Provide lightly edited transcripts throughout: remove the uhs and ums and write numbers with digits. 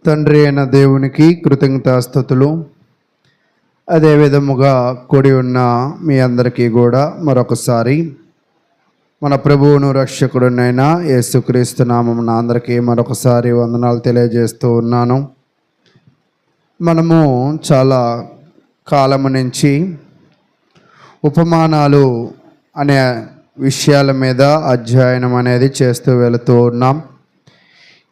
తండ్రి అయిన దేవునికి కృతజ్ఞతాస్తుతులు. అదే విధముగా కూడి ఉన్న మీ అందరికీ కూడా మరొకసారి మన ప్రభువును రక్షకుడునైన యేసుక్రీస్తు నామమున అందరికీ మరొకసారి వందనాలు తెలియజేస్తూ ఉన్నాను. మనము చాలా కాలము నుంచి ఉపమానాలు అనే విషయాల మీద అధ్యయనం అనేది చేస్తూ వెళుతూ ఉన్నాం.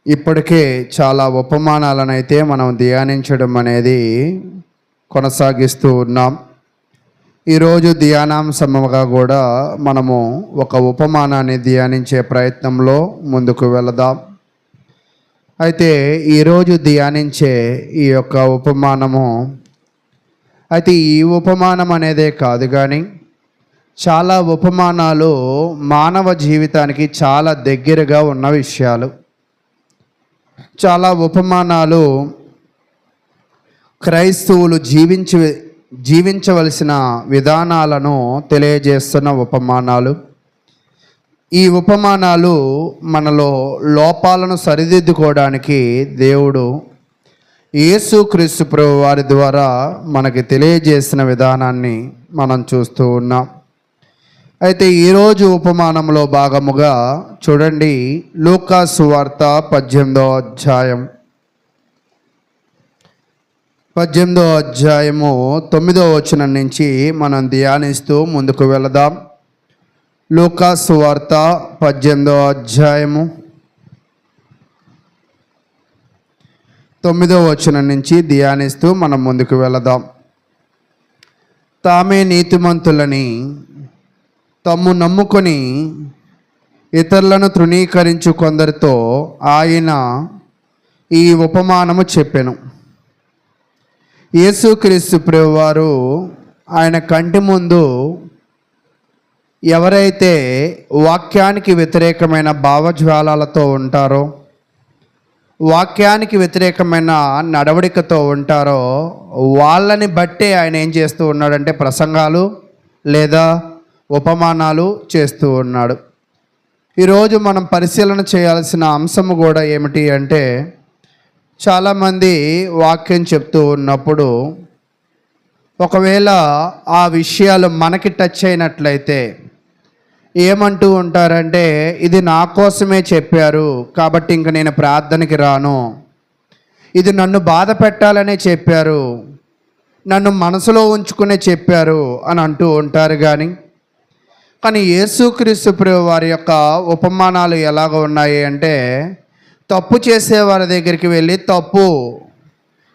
ఇప్పటికే చాలా ఉపమానాలను అయితే మనం ధ్యానించడం అనేది కొనసాగిస్తూ ఉన్నాం. ఈరోజు ధ్యానాంశముగా కూడా మనము ఒక ఉపమానాన్ని ధ్యానించే ప్రయత్నంలో ముందుకు వెళదాం. అయితే ఈరోజు ధ్యానించే ఈ యొక్క ఉపమానము అయితే ఈ ఉపమానం అనేదే కాదు, కానీ చాలా ఉపమానాలు మానవ జీవితానికి చాలా దగ్గరగా ఉన్న విషయాలు. చాలా ఉపమానాలు క్రైస్తవులు జీవించవలసిన విధానాలను తెలియజేస్తున్న ఉపమానాలు. ఈ ఉపమానాలు మనలో లోపాలను సరిదిద్దుకోవడానికి దేవుడు యేసుక్రీస్తు ప్రభువు వారి ద్వారా మనకి తెలియజేసిన విధానాన్ని మనం చూస్తూ ఉన్నాం. అయితే ఈరోజు ఉపమానంలో భాగముగా చూడండి, లూకా సువార్త 18వ అధ్యాయం 9వ వచనం నుంచి మనం ధ్యానిస్తూ ముందుకు వెళదాం. లూకా సువార్త 18వ అధ్యాయము 9వ వచనం నుంచి ధ్యానిస్తూ మనం ముందుకు వెళదాం. తామే నీతిమంతులని తమ్ము నమ్ముకొని ఇతరులను తృణీకరించు కొందరితో ఆయన ఈ ఉపమానము చెప్పెను. యేసుక్రీస్తు ప్రభువారు ఆయన కంటి ముందు ఎవరైతే వాక్యానికి వ్యతిరేకమైన భావజ్వాలతో ఉంటారో, వాక్యానికి వ్యతిరేకమైన నడవడికతో ఉంటారో వాళ్ళని బట్టే ఆయన ఏం చేస్తూ ఉన్నాడంటే ప్రసంగాలు లేదా ఉపమానాలు చేస్తూ ఉన్నాడు. ఈరోజు మనం పరిశీలన చేయాల్సిన అంశము కూడా ఏమిటి అంటే, చాలామంది వాక్యం చెప్తూ ఉన్నప్పుడు ఒకవేళ ఆ విషయాలు మనకి టచ్ అయినట్లయితే ఏమంటూ ఉంటారంటే, ఇది నా కోసమే చెప్పారు కాబట్టి ఇంక నేను ప్రార్థనకి రాను, ఇది నన్ను బాధ పెట్టాలనే చెప్పారు, నన్ను మనసులో ఉంచుకునే చెప్పారు అని అంటూ ఉంటారు. కానీ యేసుక్రీస్తు ప్రభువు వారి యొక్క ఉపమానాలు ఎలాగ ఉన్నాయి అంటే, తప్పు చేసేవారి దగ్గరికి వెళ్ళి తప్పు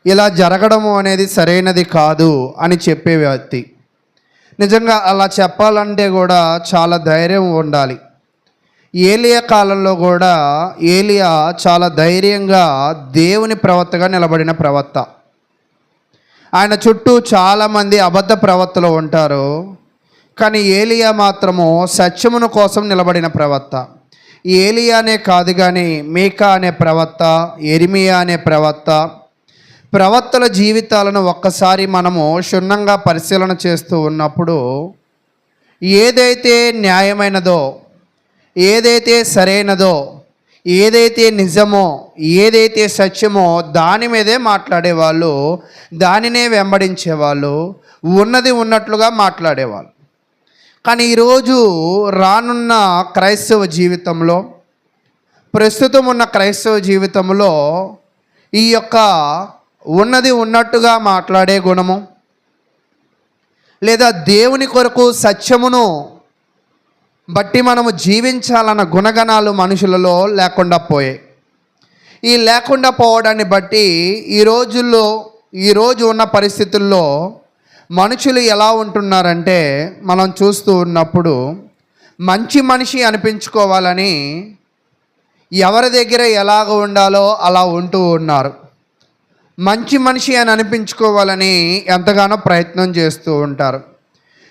ఇలా జరగడము అనేది సరైనది కాదు అని చెప్పే వ్యక్తి. నిజంగా అలా చెప్పాలంటే కూడా చాలా ధైర్యం ఉండాలి. ఏలియా కాలంలో కూడా ఏలియా చాలా ధైర్యంగా దేవుని ప్రవక్తగా నిలబడిన ప్రవక్త. ఆయన చుట్టూ చాలామంది అబద్ధ ప్రవక్తలు ఉంటారు, కానీ ఏలియా మాత్రము సత్యమును కోసం నిలబడిన ప్రవక్త. ఏలియానే కాదు కానీ మీకా అనే ప్రవక్త, యెరెమీయా అనే ప్రవక్తల జీవితాలను ఒక్కసారి మనము క్షుణ్ణంగా పరిశీలన చేస్తూ ఉన్నప్పుడు ఏదైతే న్యాయమైనదో, ఏదైతే సరైనదో, ఏదైతే నిజమో, ఏదైతే సత్యమో దాని మీదే మాట్లాడేవాళ్ళు, దానినే వెంబడించేవాళ్ళు, ఉన్నది ఉన్నట్లుగా మాట్లాడేవాళ్ళు. కానీ ఈరోజు రానున్న క్రైస్తవ జీవితంలో, ప్రస్తుతం ఉన్న క్రైస్తవ జీవితంలో ఈ యొక్క ఉన్నది ఉన్నట్టుగా మాట్లాడే గుణము లేదా దేవుని కొరకు సత్యమును బట్టి మనము జీవించాలన్న గుణగణాలు మనుషులలో లేకుండా పోయాయి. ఈ లేకుండా పోవడాన్ని బట్టి ఈరోజు ఉన్న పరిస్థితుల్లో మనుషులు ఎలా ఉంటున్నారంటే, మనం చూస్తూ ఉన్నప్పుడు మంచి మనిషి అనిపించుకోవాలని ఎవరి దగ్గర ఎలాగ ఉండాలో అలా ఉంటూ ఉన్నారు. మంచి మనిషి అని అనిపించుకోవాలని ఎంతగానో ప్రయత్నం చేస్తూ ఉంటారు.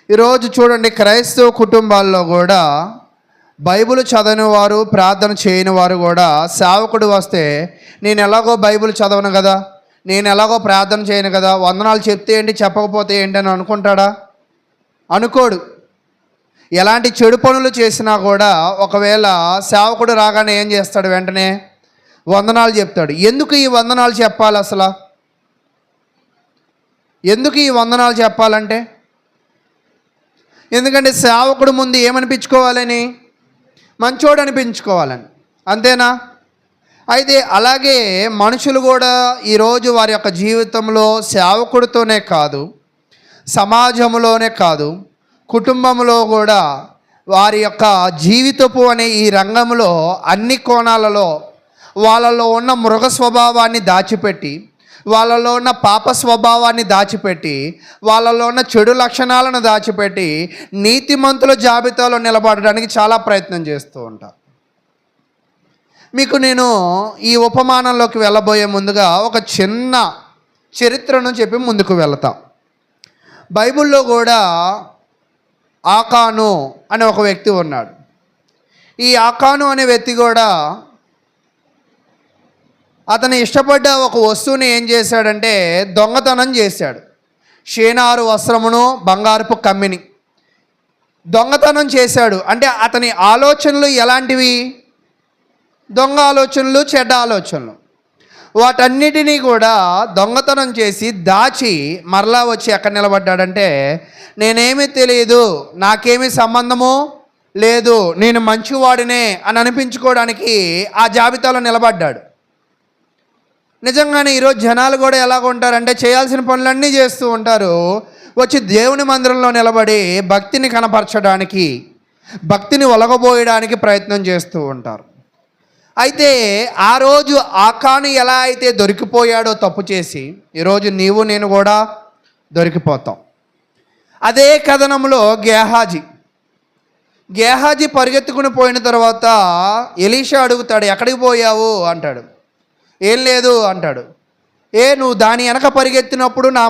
ఈరోజు చూడండి, క్రైస్తవ కుటుంబాల్లో కూడా బైబిల్ చదవని వారు, ప్రార్థన చేయని వారు కూడా సేవకుడు వస్తే నేను ఎలాగో బైబిల్ చదవను కదా, నేను ఎలాగో ప్రార్థన చేయను కదా, వందనాలు చెప్తే ఏంటి చెప్పకపోతే ఏంటి అని అనుకుంటాడా? అనుకోడు. ఎలాంటి చెడు పనులు చేసినా కూడా ఒకవేళ సేవకుడు రాగానే ఏం చేస్తాడు? వెంటనే వందనాలు చెప్తాడు. ఎందుకు ఈ వందనాలు చెప్పాలి అసలు? ఎందుకు ఈ వందనాలు చెప్పాలంటే, ఎందుకంటే సేవకుడు ముందు ఏమనిపించుకోవాలని? మంచోడు అనిపించుకోవాలని, అంతేనా? అయితే అలాగే మనుషులు కూడా ఈరోజు వారి యొక్క జీవితంలో సేవకుడితోనే కాదు, సమాజంలోనే కాదు, కుటుంబంలో కూడా వారి యొక్క జీవితపు అనే ఈ రంగంలో అన్ని కోణాలలో వాళ్ళలో ఉన్న మృగ స్వభావాన్ని దాచిపెట్టి, వాళ్ళలో ఉన్న పాప స్వభావాన్ని దాచిపెట్టి, వాళ్ళలో ఉన్న చెడు లక్షణాలను దాచిపెట్టి నీతిమంతుల జాబితాలో నిలబడడానికి చాలా ప్రయత్నం చేస్తూ ఉంటారు. మీకు నేను ఈ ఉపమానంలోకి వెళ్ళబోయే ముందుగా ఒక చిన్న చరిత్రను చెప్పి ముందుకు వెళతా. బైబిల్లో కూడా ఆకాను అనే ఒక వ్యక్తి ఉన్నాడు. ఈ ఆకాను అనే వ్యక్తి కూడా అతను ఇష్టపడ్డ ఒక వస్తువుని ఏం చేశాడంటే దొంగతనం చేశాడు. షేనారు వస్త్రమును, బంగారపు కమ్మిని దొంగతనం చేశాడు. అంటే అతని ఆలోచనలు ఎలాంటివి? దొంగ ఆలోచనలు, చెడ్డ ఆలోచనలు. వాటన్నిటినీ కూడా దొంగతనం చేసి దాచి మరలా వచ్చి ఎక్కడ నిలబడ్డాడంటే, నేనేమీ తెలియదు, నాకేమీ సంబంధము లేదు, నేను మంచివాడినే అని అనిపించుకోవడానికి ఆ జాబితాలో నిలబడ్డాడు. నిజంగానే ఈరోజు జనాలు కూడా ఎలాగ ఉంటారంటే, చేయాల్సిన పనులన్నీ చేస్తూ ఉంటారు, వచ్చి దేవుని మందిరంలో నిలబడి భక్తిని కనపరచడానికి, భక్తిని ఒలగబోయడానికి ప్రయత్నం చేస్తూ ఉంటారు. అయితే ఆ రోజు ఆకాను ఎలా అయితే దొరికిపోయాడో తప్పు చేసి, ఈరోజు నీవు నేను కూడా దొరికిపోతాం. అదే కథనంలో గేహాజీ పరిగెత్తుకుని పోయిన తర్వాత ఎలీషా అడుగుతాడు, ఎక్కడికి పోయావు అంటాడు. ఏం లేదు అంటాడు. నువ్వు దాని వెనక పరిగెత్తినప్పుడు నా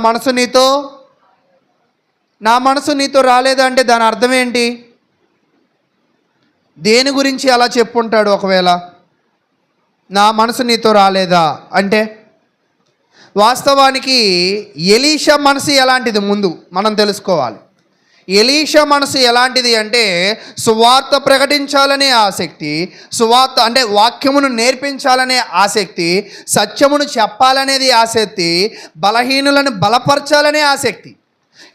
మనసు నీతో రాలేదంటే దాని అర్థం ఏంటి? దేని గురించి అలా చెప్పుంటాడు? ఒకవేళ నా మనసు నీతో రాలేదా అంటే, వాస్తవానికి ఎలీషా మనసు ఎలాంటిది ముందు మనం తెలుసుకోవాలి. ఎలీషా మనసు ఎలాంటిది అంటే, సువార్త ప్రకటించాలనే ఆసక్తి, సువార్త అంటే వాక్యమును నేర్పించాలనే ఆసక్తి, సత్యమును చెప్పాలనేది ఆసక్తి, బలహీనులను బలపరచాలనే ఆసక్తి.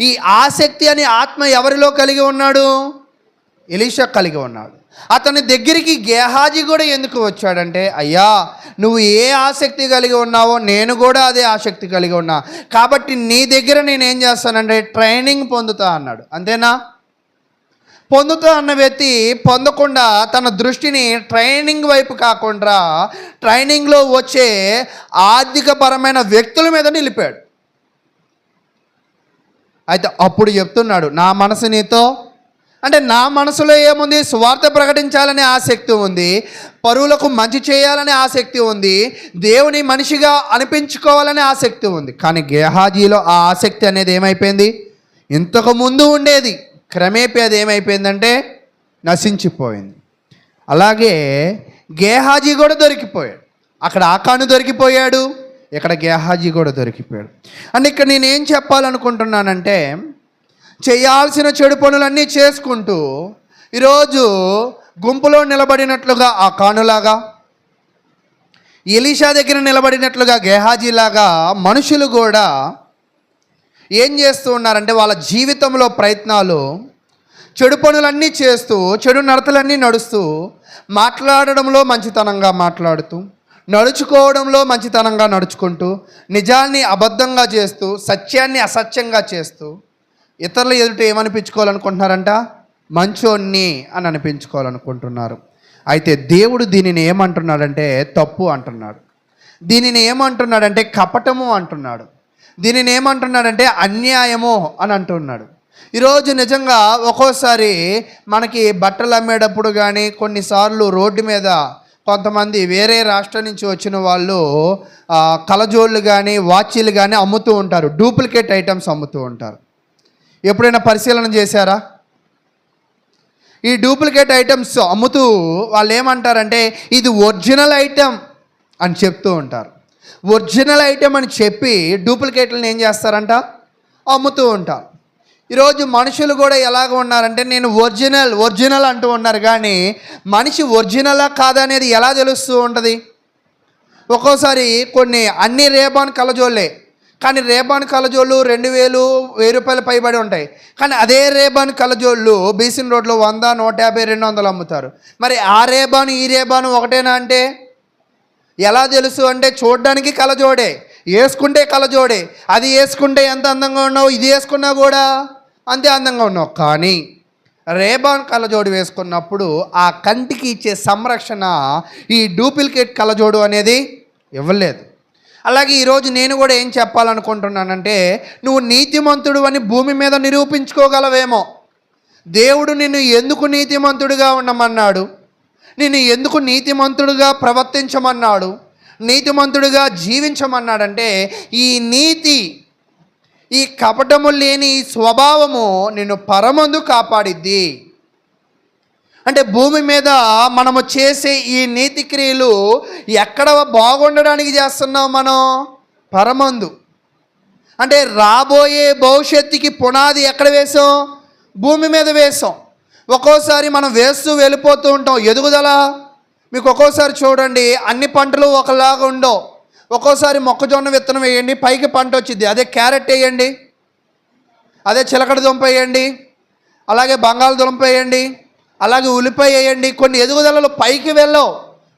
ఈ ఆసక్తి అనే ఆత్మ ఎవరిలో కలిగి ఉన్నాడు? ఎలీషా కలిగి ఉన్నాడు. అతని దగ్గరికి గేహాజీ కూడా ఎందుకు వచ్చాడంటే, అయ్యా నువ్వు ఏ ఆసక్తి కలిగి ఉన్నావో నేను కూడా అదే ఆసక్తి కలిగి ఉన్నా, కాబట్టి నీ దగ్గర నేనేం చేస్తానంటే ట్రైనింగ్ పొందుతా అన్నాడు. అంతేనా? పొందుతా అన్న వ్యక్తి పొందకుండా తన దృష్టిని ట్రైనింగ్ వైపు కాకుండా ట్రైనింగ్లో వచ్చే ఆర్థికపరమైన వ్యక్తుల మీద నిలిపాడు. అయితే అప్పుడు చెప్తున్నాడు, నా మనసు నీతో అంటే, నా మనసులో ఏముంది? సువార్త ప్రకటించాలనే ఆసక్తి ఉంది, పరువులకు మంచి చేయాలనే ఆసక్తి ఉంది, దేవుని మనిషిగా అనిపించుకోవాలనే ఆసక్తి ఉంది. కానీ గేహాజీలో ఆ ఆసక్తి అనేది ఏమైపోయింది? ఇంతకు ముందు ఉండేది, క్రమేపీ అది ఏమైపోయిందంటే నశించిపోయింది. అలాగే గేహాజీ కూడా దొరికిపోయాడు. అక్కడ ఆకాను దొరికిపోయాడు, ఇక్కడ గేహాజీ కూడా దొరికిపోయాడు. అంటే ఇక్కడ నేనేం చెప్పాలనుకుంటున్నానంటే, చేయాల్సిన చెడు పనులన్నీ చేసుకుంటూ ఈరోజు గుంపులో నిలబడినట్లుగా ఆకానులాగా, ఎలీషా దగ్గర నిలబడినట్లుగా గేహాజీలాగా మనుషులు కూడా ఏం చేస్తూ ఉన్నారంటే, వాళ్ళ జీవితంలో ప్రయత్నాలు చెడు పనులన్నీ చేస్తూ, చెడు నడతలన్నీ నడుస్తూ, మాట్లాడడంలో మంచితనంగా మాట్లాడుతూ, నడుచుకోవడంలో మంచితనంగా నడుచుకుంటూ, నిజాన్ని అబద్ధంగా చేస్తూ, సత్యాన్ని అసత్యంగా చేస్తూ, ఇతరుల ఎదుట ఏమనిపించుకోవాలనుకుంటున్నారంట? మంచోన్ని అని అనిపించుకోవాలనుకుంటున్నారు. అయితే దేవుడు దీనిని ఏమంటున్నాడంటే తప్పు అంటున్నాడు. దీనిని ఏమంటున్నాడంటే కపటము అంటున్నాడు. దీనిని ఏమంటున్నాడంటే అన్యాయము అని అంటున్నాడు. ఈరోజు నిజంగా ఒక్కోసారి మనకి బట్టలు అమ్మేటప్పుడు కానీ, కొన్నిసార్లు రోడ్డు మీద కొంతమంది వేరే రాష్ట్రం నుంచి వచ్చిన వాళ్ళు కలజోళ్ళు కానీ వాచీలు కానీ అమ్ముతూ ఉంటారు, డూప్లికేట్ ఐటమ్స్ అమ్ముతూ ఉంటారు. ఎప్పుడైనా పరిశీలన చేశారా? ఈ డూప్లికేట్ ఐటమ్స్ అమ్ముతూ వాళ్ళు ఏమంటారంటే, ఇది ఒరిజినల్ ఐటమ్ అని చెప్తూ ఉంటారు. ఒరిజినల్ ఐటమ్ అని చెప్పి డూప్లికేట్లను ఏం చేస్తారంట? అమ్ముతూ ఉంటారు. ఈరోజు మనుషులు కూడా ఎలాగ ఉన్నారంటే, నేను ఒరిజినల్ అంటూ ఉన్నారు, కానీ మనిషి ఒరిజినలా కాదనేది ఎలా తెలుస్తూ ఉంటుంది? ఒక్కోసారి కొన్ని అన్ని రేబాన్ కళ్ళజోళ్ళే, కానీ రేబాన్ కళ్ళజోళ్ళు 2000, 1000 రూపాయలు పైబడి ఉంటాయి. కానీ అదే రేబాన్ కళ్ళజోళ్ళు బీసీన్ రోడ్లో 100, 150, 200 అమ్ముతారు. మరి ఆ రేబాను ఈ రేబాను ఒకటేనా అంటే ఎలా తెలుసు అంటే చూడడానికి కళ్ళజోడే, వేసుకుంటే కళ్ళజోడే. అది వేసుకుంటే ఎంత అందంగా ఉన్నావు, ఇది వేసుకున్నా కూడా అంతే అందంగా ఉన్నావు. కానీ రేబాన్ కళ్ళజోడు వేసుకున్నప్పుడు ఆ కంటికి ఇచ్చే సంరక్షణ ఈ డూప్లికేట్ కళ్ళజోడు అనేది ఇవ్వలేదు. అలాగే ఈరోజు నేను కూడా ఏం చెప్పాలనుకుంటున్నానంటే, నువ్వు నీతిమంతుడు అని భూమి మీద నిరూపించుకోగలవేమో. దేవుడు నిన్ను ఎందుకు నీతిమంతుడిగా ఉండమన్నాడు, నిన్ను ఎందుకు నీతిమంతుడిగా ప్రవర్తించమన్నాడు, నీతిమంతుడిగా జీవించమన్నాడంటే ఈ నీతి, ఈ కపటము లేని ఈ స్వభావము నిన్ను పరమందు కాపాడిద్ది. అంటే భూమి మీద మనము చేసే ఈ నీతి క్రియలు ఎక్కడ బాగుండడానికి చేస్తున్నాం మనం? పరమందు. అంటే రాబోయే భవిష్యత్తుకి పునాది ఎక్కడ వేసాం? భూమి మీద వేసాం. ఒక్కోసారి మనం వేస్తూ వెళ్ళిపోతూ ఉంటాం. ఎదుగుదల మీకు ఒక్కోసారి చూడండి, అన్ని పంటలు ఒకలాగా ఉండవు. ఒక్కోసారి మొక్కజొన్న విత్తనం వేయండి, పైకి పంట వచ్చింది. అదే క్యారెట్ వేయండి, అదే చిలకడ దుంప వేయండి, అలాగే బంగాళదుంప వేయండి, అలాగే ఉల్లిపాయ వేయండి. కొన్ని ఎదుగుదలలు పైకి వెళ్ళవు,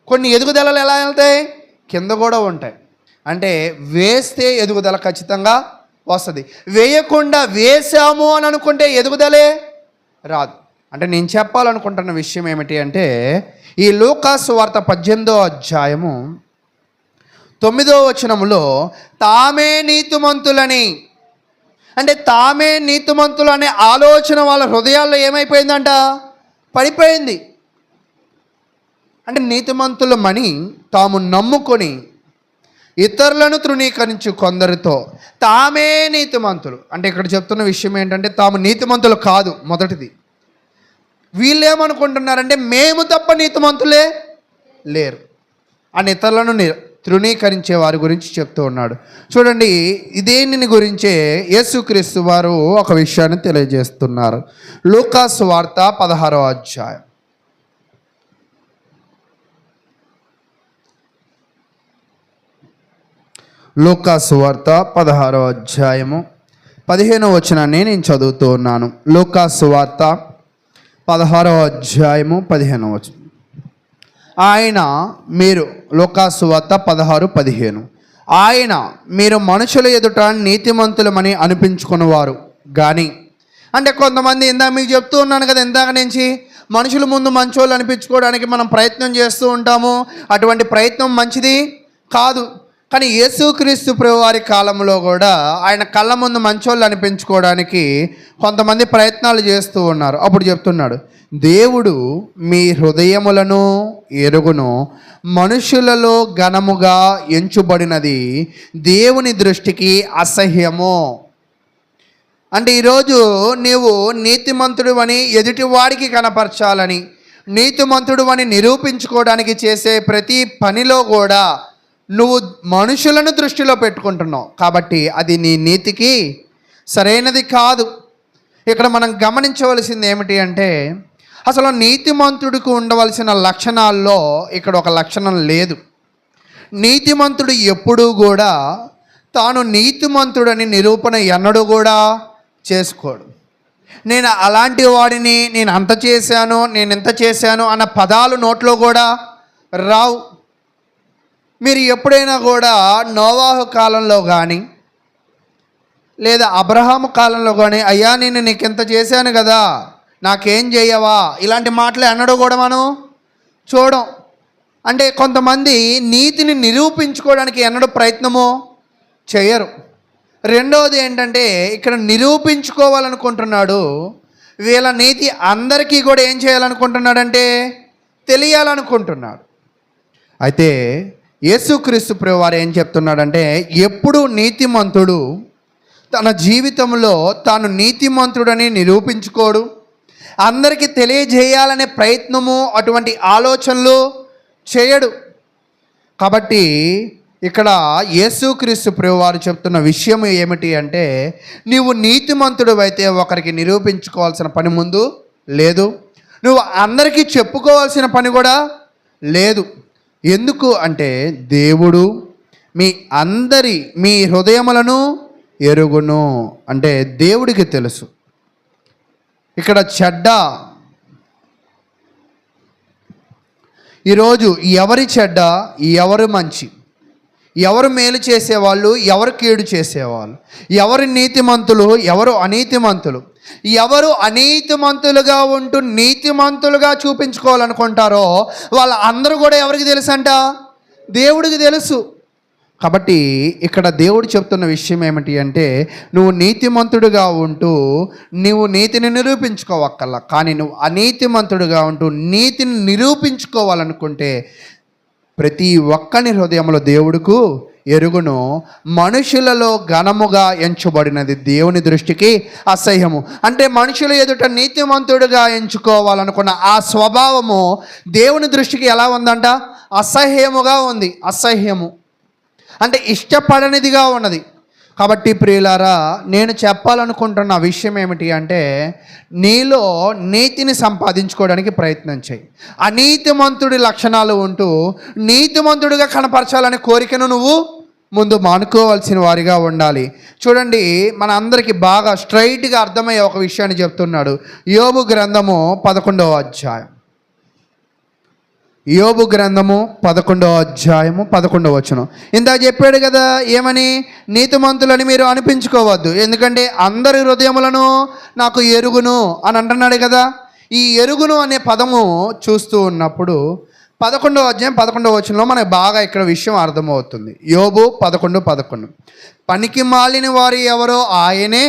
కొన్ని ఎదుగుదలలు ఎలా వెళ్తాయి? కింద కూడా ఉంటాయి. అంటే వేస్తే ఎదుగుదల ఖచ్చితంగా వస్తుంది. వేయకుండా వేసాము అని అనుకుంటే ఎదుగుదలే రాదు. అంటే నేను చెప్పాలనుకుంటున్న విషయం ఏమిటి అంటే, ఈ లూకాసు వార్త 18వ అధ్యాయము 9వ వచనములో తామే నీతిమంతులని, అంటే తామే నీతిమంతులు అనే ఆలోచన వాళ్ళ హృదయాల్లో ఏమైపోయిందంట? పడిపోయింది. అంటే నీతిమంతులమని తాము నమ్ముకొని ఇతరులను తృణీకరించు కొందరితో తామే నీతిమంతులు. అంటే ఇక్కడ చెప్తున్న విషయం ఏంటంటే, తాము నీతిమంతులు కాదు. మొదటిది, వీళ్ళేమనుకుంటున్నారంటే మేము తప్ప నీతిమంతులే లేరు అని ఇతరులను తృణీకరించే వారి గురించి చెప్తూ ఉన్నాడు. చూడండి, ఇదేని గురించే యేసుక్రీస్తు వారు ఒక విషయాన్ని తెలియజేస్తున్నారు. లూకాసు వార్త 16వ అధ్యాయం. లూకాసు వార్త 16వ అధ్యాయము 15వ వచనాన్ని నేను చదువుతూ ఉన్నాను. లూకాసు వార్త 16వ అధ్యాయము 15వ వచనం. ఆయన మీరు లూకాసు వార్త 16:15 ఆయన మీరు మనుషుల ఎదుట నీతిమంతులమని అనిపించుకున్నవారు కానీ, అంటే కొంతమంది ఇందాక మీకు చెప్తూ ఉన్నాను కదా, ఇందాక నుంచి మనుషుల ముందు మంచోళ్ళు అనిపించుకోవడానికి మనం ప్రయత్నం చేస్తూ ఉంటాము. అటువంటి ప్రయత్నం మంచిది కాదు. కానీ యేసుక్రీస్తు ప్రభు వారి కాలంలో కూడా ఆయన కళ్ళ ముందు మంచోళ్ళు అనిపించుకోవడానికి కొంతమంది ప్రయత్నాలు చేస్తూ ఉన్నారు. అప్పుడు చెప్తున్నాడు, దేవుడు మీ హృదయములను ఎరుగును, మనుషులలో ఘనముగా ఎంచుబడినది దేవుని దృష్టికి అసహ్యము. అంటే ఈరోజు నీవు నీతిమంతుడు అని ఎదుటివాడికి కనపరచాలని, నీతిమంతుడు అని నిరూపించుకోవడానికి చేసే ప్రతి పనిలో కూడా నువ్వు మనుషులను దృష్టిలో పెట్టుకుంటున్నావు. కాబట్టి అది నీ నీతికి సరైనది కాదు. ఇక్కడ మనం గమనించవలసింది ఏమిటి అంటే, అసలు నీతిమంతుడికి ఉండవలసిన లక్షణాల్లో ఇక్కడ ఒక లక్షణం లేదు. నీతిమంతుడు ఎప్పుడూ కూడా తాను నీతిమంతుడని నిరూపణ ఎన్నడూ కూడా చేసుకోడు. నేను అలాంటి వాడిని, నేను అంత చేశాను, నేను ఇంత చేశాను అన్న పదాలు నోట్లో కూడా రావు. మీరు ఎప్పుడైనా కూడా నోవాహు కాలంలో కానీ లేదా అబ్రహాము కాలంలో కానీ, అయ్యా నేను నీకు ఇంత చేశాను కదా, నాకేం చేయవా, ఇలాంటి మాటలు అన్నడూ కూడా మనం చూడం. అంటే కొంతమంది నీతిని నిరూపించుకోవడానికి ఎన్నడూ ప్రయత్నము చేయరు. రెండవది ఏంటంటే, ఇక్కడ నిరూపించుకోవాలనుకుంటున్నాడు. వీళ్ళ నీతి అందరికీ కూడా ఏం చేయాలనుకుంటున్నాడంటే తెలియాలనుకుంటున్నాడు. అయితే యేసుక్రీస్తు ప్రభు వారు ఏం చెప్తున్నాడంటే, ఎప్పుడు నీతిమంతుడు తన జీవితంలో తాను నీతిమంతుడని నిరూపించుకోడు, అందరికీ తెలియజేయాలనే ప్రయత్నము అటువంటి ఆలోచనలు చేయడు. కాబట్టి ఇక్కడ యేసుక్రీస్తు ప్రభు వారు చెప్తున్న విషయం ఏమిటి అంటే, నీవు నీతిమంతుడు అయితే ఒకరికి నిరూపించుకోవాల్సిన పని ముందు లేదు, నువ్వు అందరికీ చెప్పుకోవాల్సిన పని కూడా లేదు. ఎందుకు అంటే దేవుడు మీ హృదయములను ఎరుగును. అంటే దేవుడికి తెలుసు. ఇక్కడ చెడ్డ, ఈరోజు ఎవరి చెడ్డ, ఎవరు మంచి, ఎవరు మేలు చేసేవాళ్ళు, ఎవరు కీడు చేసేవాళ్ళు, ఎవరు నీతిమంతులు, ఎవరు అనీతిమంతులు, ఎవరు అనీతిమంతులుగా ఉంటూ నీతిమంతులుగా చూపించుకోవాలనుకుంటారో వాళ్ళ అందరూ కూడా ఎవరికి తెలుసు అంట? దేవుడికి తెలుసు. కాబట్టి ఇక్కడ దేవుడు చెప్తున్న విషయం ఏమిటి అంటే, నువ్వు నీతిమంతుడిగా ఉంటూ నువ్వు నీతిని నిరూపించుకోవక్కర్లా, కానీ నువ్వు అనీతిమంతుడిగా ఉంటూ నీతిని నిరూపించుకోవాలనుకుంటే ప్రతి ఒక్కని హృదయంలో దేవుడుకు ఎరుగును. మనుషులలో ఘనముగా ఎంచబడినది దేవుని దృష్టికి అసహ్యము. అంటే మనుషుల ఎదుట నీతిమంతుడిగా ఎంచుకోవాలనుకున్న ఆ స్వభావము దేవుని దృష్టికి ఎలా ఉందంట? అసహ్యముగా ఉంది. అసహ్యము అంటే ఇష్టపడనిదిగా ఉన్నది. కాబట్టి ప్రియులారా, నేను చెప్పాలనుకుంటున్న విషయం ఏమిటి అంటే, నీలో నీతిని సంపాదించుకోవడానికి ప్రయత్నం చేయి. అనీతిమంతుడి లక్షణాలు ఉంటూ నీతిమంతుడిగా కనపరచాలనే కోరికను నువ్వు ముందు మానుకోవాల్సిన వారిగా ఉండాలి. చూడండి, మన అందరికీ బాగా స్ట్రైట్గా అర్థమయ్యే ఒక విషయాన్ని చెప్తున్నాడు. యోబు గ్రంథము 11వ అధ్యాయం. యోబు గ్రంథము 11వ అధ్యాయము 11వ వచనం. ఇందాక చెప్పాడు కదా, ఏమని? నీతిమంతులని మీరు అనిపించుకోవద్దు, ఎందుకంటే అందరి హృదయములను నాకు ఎరుగును అని అంటున్నాడు కదా. ఈ ఎరుగును అనే పదము చూస్తూ ఉన్నప్పుడు 11వ అధ్యాయం 11వ వచనంలో మనకు బాగా ఇక్కడ విషయం అర్థమవుతుంది. యోబు 11:11 పనికి మాలిన వారు ఎవరో ఆయనే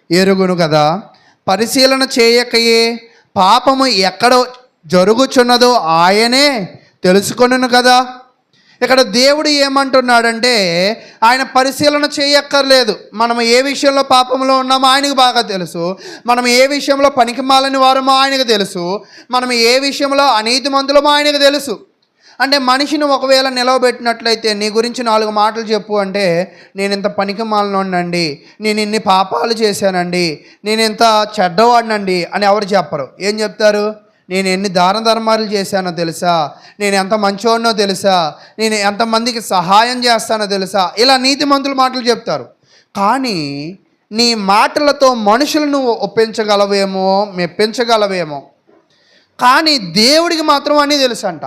ఎరుగును కదా, పరిశీలన చేయకయే పాపము ఎక్కడో జరుగుచున్నదో ఆయనే తెలుసుకొనును కదా. ఇక్కడ దేవుడు ఏమంటున్నాడంటే, ఆయన పరిశీలన చేయక్కర్లేదు. మనం ఏ విషయంలో పాపంలో ఉన్నామో ఆయనకు బాగా తెలుసు. మనం ఏ విషయంలో పనికిమాలని వారమో ఆయనకు తెలుసు. మనం ఏ విషయంలో అనీతిమంతులమో ఆయనకు తెలుసు. అంటే మనిషిని ఒకవేళ నిలవబెట్టినట్లయితే, నీ గురించి 4 మాటలు చెప్పు అంటే, నేను ఇంత పనికిమాలనండి, నేను ఇన్ని పాపాలు చేశానండి, నేను ఇంత చెడ్డవాడినండి అని ఎవరు చెప్పరు. ఏం చెప్తారు? నేను ఎన్ని దాన ధర్మాలు చేశానో తెలుసా, నేను ఎంత మంచోడినో తెలుసా, నేను ఎంతమందికి సహాయం చేస్తానో తెలుసా, ఇలా నీతిమంతుల మాటలు చెప్తారు. కానీ నీ మాటలతో మనుషులను ఒప్పించగలవేమో, మెప్పించగలవేమో, కానీ దేవుడికి మాత్రం అన్నీ తెలుసు అంట.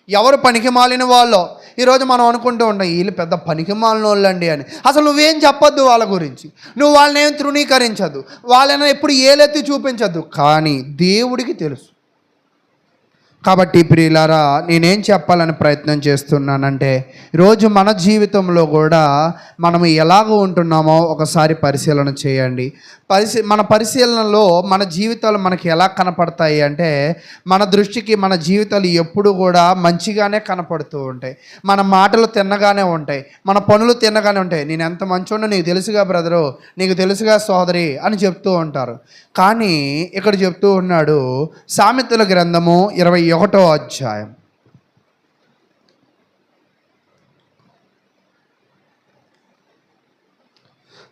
ఎవరు పనికి మాలిన వాళ్ళో ఈరోజు మనం అనుకుంటూ ఉంటాం, వీళ్ళు పెద్ద పనికి మాలిన వాళ్ళండి అని. అసలు నువ్వేం చెప్పొద్దు వాళ్ళ గురించి, నువ్వు వాళ్ళని ఏం తృణీకరించద్దు, వాళ్ళని ఎప్పుడు ఏలెత్తి చూపించద్దు, కానీ దేవుడికి తెలుసు. కాబట్టి ప్రియులారా, నేనేం చెప్పాలని ప్రయత్నం చేస్తున్నానంటే, ఈరోజు మన జీవితంలో కూడా మనం ఎలాగ ఉంటున్నామో ఒకసారి పరిశీలన చేయండి. మన పరిశీలనలో మన జీవితాలు మనకి ఎలా కనపడతాయి అంటే, మన దృష్టికి మన జీవితాలు ఎప్పుడు కూడా మంచిగానే కనపడుతూ ఉంటాయి. మన మాటలు తిన్నగానే ఉంటాయి, మన పనులు తిన్నగానే ఉంటాయి. నేను ఎంత మంచోడో నీకు తెలుసుగా బ్రదరు, నీకు తెలుసుగా సోదరి అని చెప్తూ ఉంటారు. కానీ ఇక్కడ చెప్తూ ఉన్నాడు, సామెతల గ్రంథము 21వ అధ్యాయం.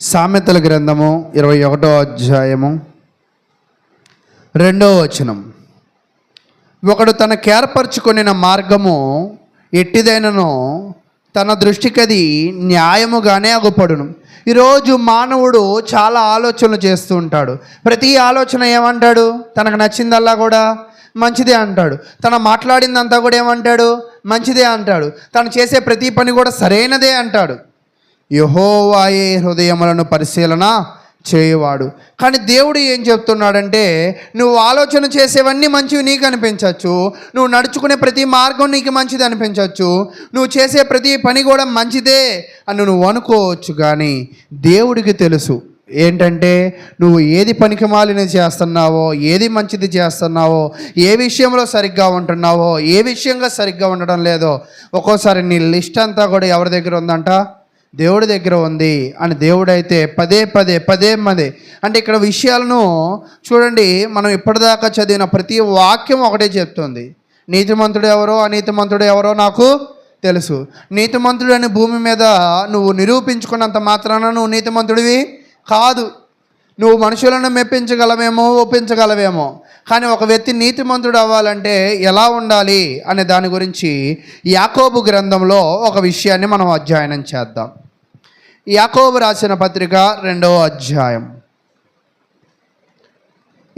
సామెతల గ్రంథము 21వ అధ్యాయము 2వ వచనం. ఒకడు తనకు ఏర్పరచుకొనిన మార్గము ఎట్టిదైనను తన దృష్టికది న్యాయముగానే అగుపడును. ఈరోజు మానవుడు చాలా ఆలోచనలు చేస్తూ ఉంటాడు. ప్రతి ఆలోచన ఏమంటాడు? తనకు నచ్చిందల్లా కూడా మంచిదే అంటాడు. తను మాట్లాడిందంతా కూడా ఏమంటాడు? మంచిదే అంటాడు. తను చేసే ప్రతి పని కూడా సరైనదే అంటాడు. యెహోవాయే హృదయములను పరిశీలన చేయవాడు. కానీ దేవుడు ఏం చెప్తున్నాడంటే, నువ్వు ఆలోచన చేసేవన్నీ మంచివి నీకు అనిపించవచ్చు, నువ్వు నడుచుకునే ప్రతి మార్గం నీకు మంచిది అనిపించవచ్చు, నువ్వు చేసే ప్రతి పని కూడా మంచిదే అని నువ్వు అనుకోవచ్చు. కానీ దేవుడికి తెలుసు ఏంటంటే, నువ్వు ఏది పనికిమాలినది చేస్తున్నావో, ఏది మంచిది చేస్తున్నావో, ఏ విషయంలో సరిగ్గా ఉంటున్నావో, ఏ విషయంగా సరిగ్గా ఉండడం లేదో. ఒక్కోసారి నీ లిస్ట్ అంతా కూడా ఎవరి దగ్గర ఉందంట? దేవుడి దగ్గర ఉంది అని దేవుడైతే పదే అంటే ఇక్కడ విషయాలను చూడండి. మనం ఇప్పటిదాకా చదివిన ప్రతి వాక్యం ఒకటే చెప్తుంది, నీతిమంతుడు ఎవరో అనీతిమంతుడు ఎవరో నాకు తెలుసు. నీతిమంతుడు అని భూమి మీద నువ్వు నిరూపించుకున్నంత మాత్రాన నువ్వు నీతిమంతుడివి కాదు. నువ్వు మనుషులను మెప్పించగలవేమో, ఒప్పించగలవేమో, కానీ ఒక వ్యక్తి నీతిమంతుడు అవ్వాలంటే ఎలా ఉండాలి అనే దాని గురించి యాకోబు గ్రంథంలో ఒక విషయాన్ని మనం అధ్యయనం చేద్దాం. యాకోబు రాసిన పత్రిక 2వ అధ్యాయం.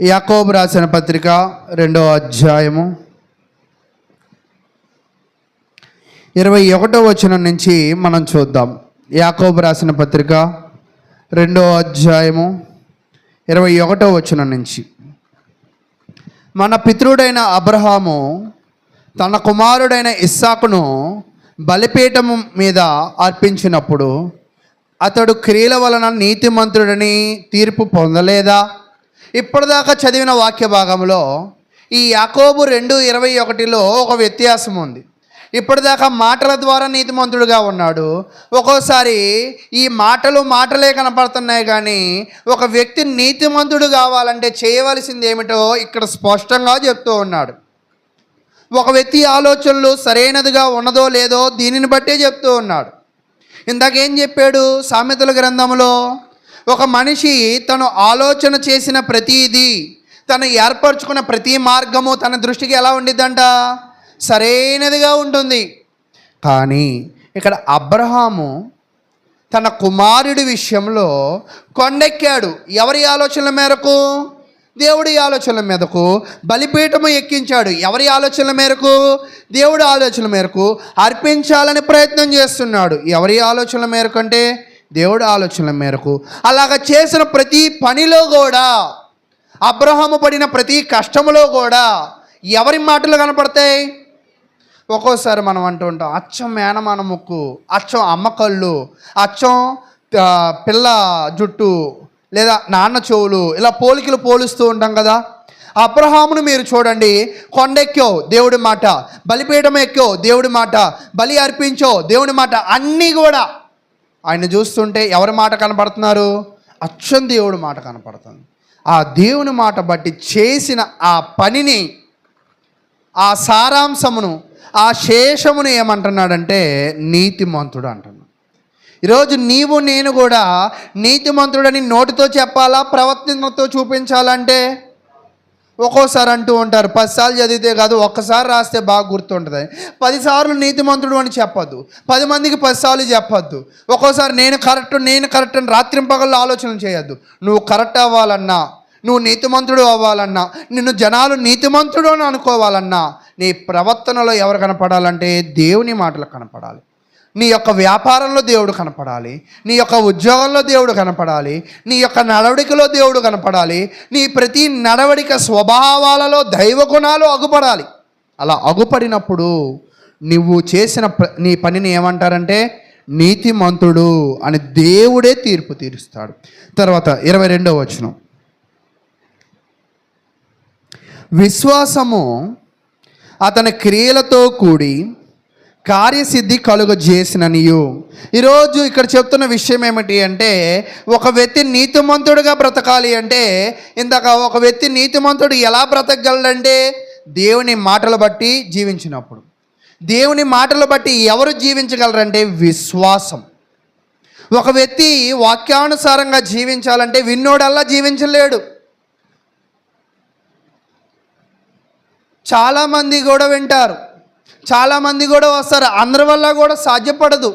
యాకోబు రాసిన పత్రిక 2వ అధ్యాయము 21వ వచనం నుంచి మనం చూద్దాం. యాకోబు రాసిన పత్రిక 2వ అధ్యాయము 21వ వచనం నుంచి. మన పితరుడైన అబ్రహాము తన కుమారుడైన ఇస్సాకును బలిపీఠము మీద అర్పించినప్పుడు అతడు క్రియల వలన నీతిమంతుడని తీర్పు పొందలేదా? ఇప్పటిదాకా చదివిన వాక్య భాగంలో ఈ యాకోబు 2:21లో ఒక వ్యత్యాసం ఉంది. ఇప్పటిదాకా మాటల ద్వారా నీతిమంతుడుగా ఉన్నాడు. ఒక్కోసారి ఈ మాటలే కనపడుతున్నాయి, కానీ ఒక వ్యక్తి నీతిమంతుడు కావాలంటే చేయవలసింది ఏమిటో ఇక్కడ స్పష్టంగా చెప్తూ ఉన్నాడు. ఒక వ్యక్తి ఆలోచనలు సరైనదిగా ఉన్నదో లేదో దీనిని బట్టే చెప్తూ ఉన్నాడు. ఇందాకేం చెప్పాడు సామెతల గ్రంథంలో? ఒక మనిషి తను ఆలోచన చేసిన ప్రతిదీ, తను ఏర్పరచుకున్న ప్రతి మార్గము తన దృష్టికి ఎలా ఉండిద్దంట? సరైనదిగా ఉంటుంది. కానీ ఇక్కడ అబ్రహాము తన కుమారుడి విషయంలో కొండెక్కాడు. ఎవరి ఆలోచనల మేరకు? దేవుడి ఆలోచనల మేరకు. బలిపీఠము ఎక్కించాడు. ఎవరి ఆలోచనల మేరకు? దేవుడి ఆలోచనల మేరకు. అర్పించాలని ప్రయత్నం చేస్తున్నాడు. ఎవరి ఆలోచనల మేరకు అంటే దేవుడి ఆలోచనల మేరకు. అలాగ చేసిన ప్రతి పనిలో కూడా, అబ్రహాము పడిన ప్రతి కష్టములో కూడా ఎవరి మాటలు కనపడతాయి? ఒక్కోసారి మనం అంటూ ఉంటాం, అచ్చం మేనమాన ముక్కు, అచ్చం అమ్మ కళ్ళు, అచ్చం పిల్ల జుట్టు, లేదా నాన్న చెవులు, ఇలా పోలికలు పోలుస్తూ ఉంటాం కదా. అబ్రహామును మీరు చూడండి, కొండెక్కో దేవుడి మాట, బలిపీఠం ఎక్కో దేవుడి మాట, బలి అర్పించో దేవుడి మాట, అన్నీ కూడా ఆయన చూస్తుంటే ఎవరి మాట కనపడుతున్నారు? అచ్చం దేవుడి మాట కనపడుతుంది. ఆ దేవుని మాట బట్టి చేసిన ఆ పనిని, ఆ సారాంశమును, ఆ శేషమును ఏమంటున్నాడంటే నీతిమంతుడు అంటున్నాడు. ఈరోజు నీవు నేను కూడా నీతిమంతుడని నోటితో చెప్పాలా, ప్రవర్తనతో చూపించాలంటే? ఒక్కోసారి అంటూ ఉంటారు 10 సార్లు చదివితే కాదు, ఒక్కసారి రాస్తే బాగా గుర్తుంటుంది. 10 సార్లు నీతిమంతుడు అని చెప్పొద్దు, 10 మందికి 10 సార్లు చెప్పొద్దు. ఒక్కోసారి నేను కరెక్ట్ అని రాత్రింపగల్లో ఆలోచన చేయొద్దు. నువ్వు కరెక్ట్ అవ్వాలన్నా, నువ్వు నీతిమంతుడు అవ్వాలన్నా, నిన్ను జనాలు నీతిమంతుడు అని అనుకోవాలన్నా, నీ ప్రవర్తనలో ఎవరు కనపడాలంటే దేవుని మాటలు కనపడాలి. నీ యొక్క వ్యాపారంలో దేవుడు కనపడాలి, నీ యొక్క ఉద్యోగంలో దేవుడు కనపడాలి, నీ యొక్క నడవడికలో దేవుడు కనపడాలి, నీ ప్రతి నడవడిక స్వభావాలలో దైవ గుణాలు అగుపడాలి. అలా అగుపడినప్పుడు నువ్వు చేసిన నీ పనిని ఏమంటారంటే నీతిమంతుడు అని దేవుడే తీర్పు తీరుస్తాడు. తర్వాత 22వ వచనం. విశ్వాసము అతని క్రియలతో కూడి కార్యసిద్ధి కలుగజేసిననియు. ఈరోజు ఇక్కడ చెప్తున్న విషయం ఏమిటి అంటే, ఒక వ్యక్తి నీతిమంతుడుగా బ్రతకాలి అంటే, ఇందాక ఒక వ్యక్తి నీతిమంతుడు ఎలా బ్రతకగలడంటే దేవుని మాటలు బట్టి జీవించినప్పుడు. దేవుని మాటలు బట్టి ఎవరు జీవించగలరంటే విశ్వాసం. ఒక వ్యక్తి వాక్యానుసారంగా జీవించాలంటే విన్నోడల్లా జీవించలేడు. చాలామంది కూడా వింటారు, చాలామంది కూడా వస్తారు, అందరి వల్ల కూడా సాధ్యపడదు.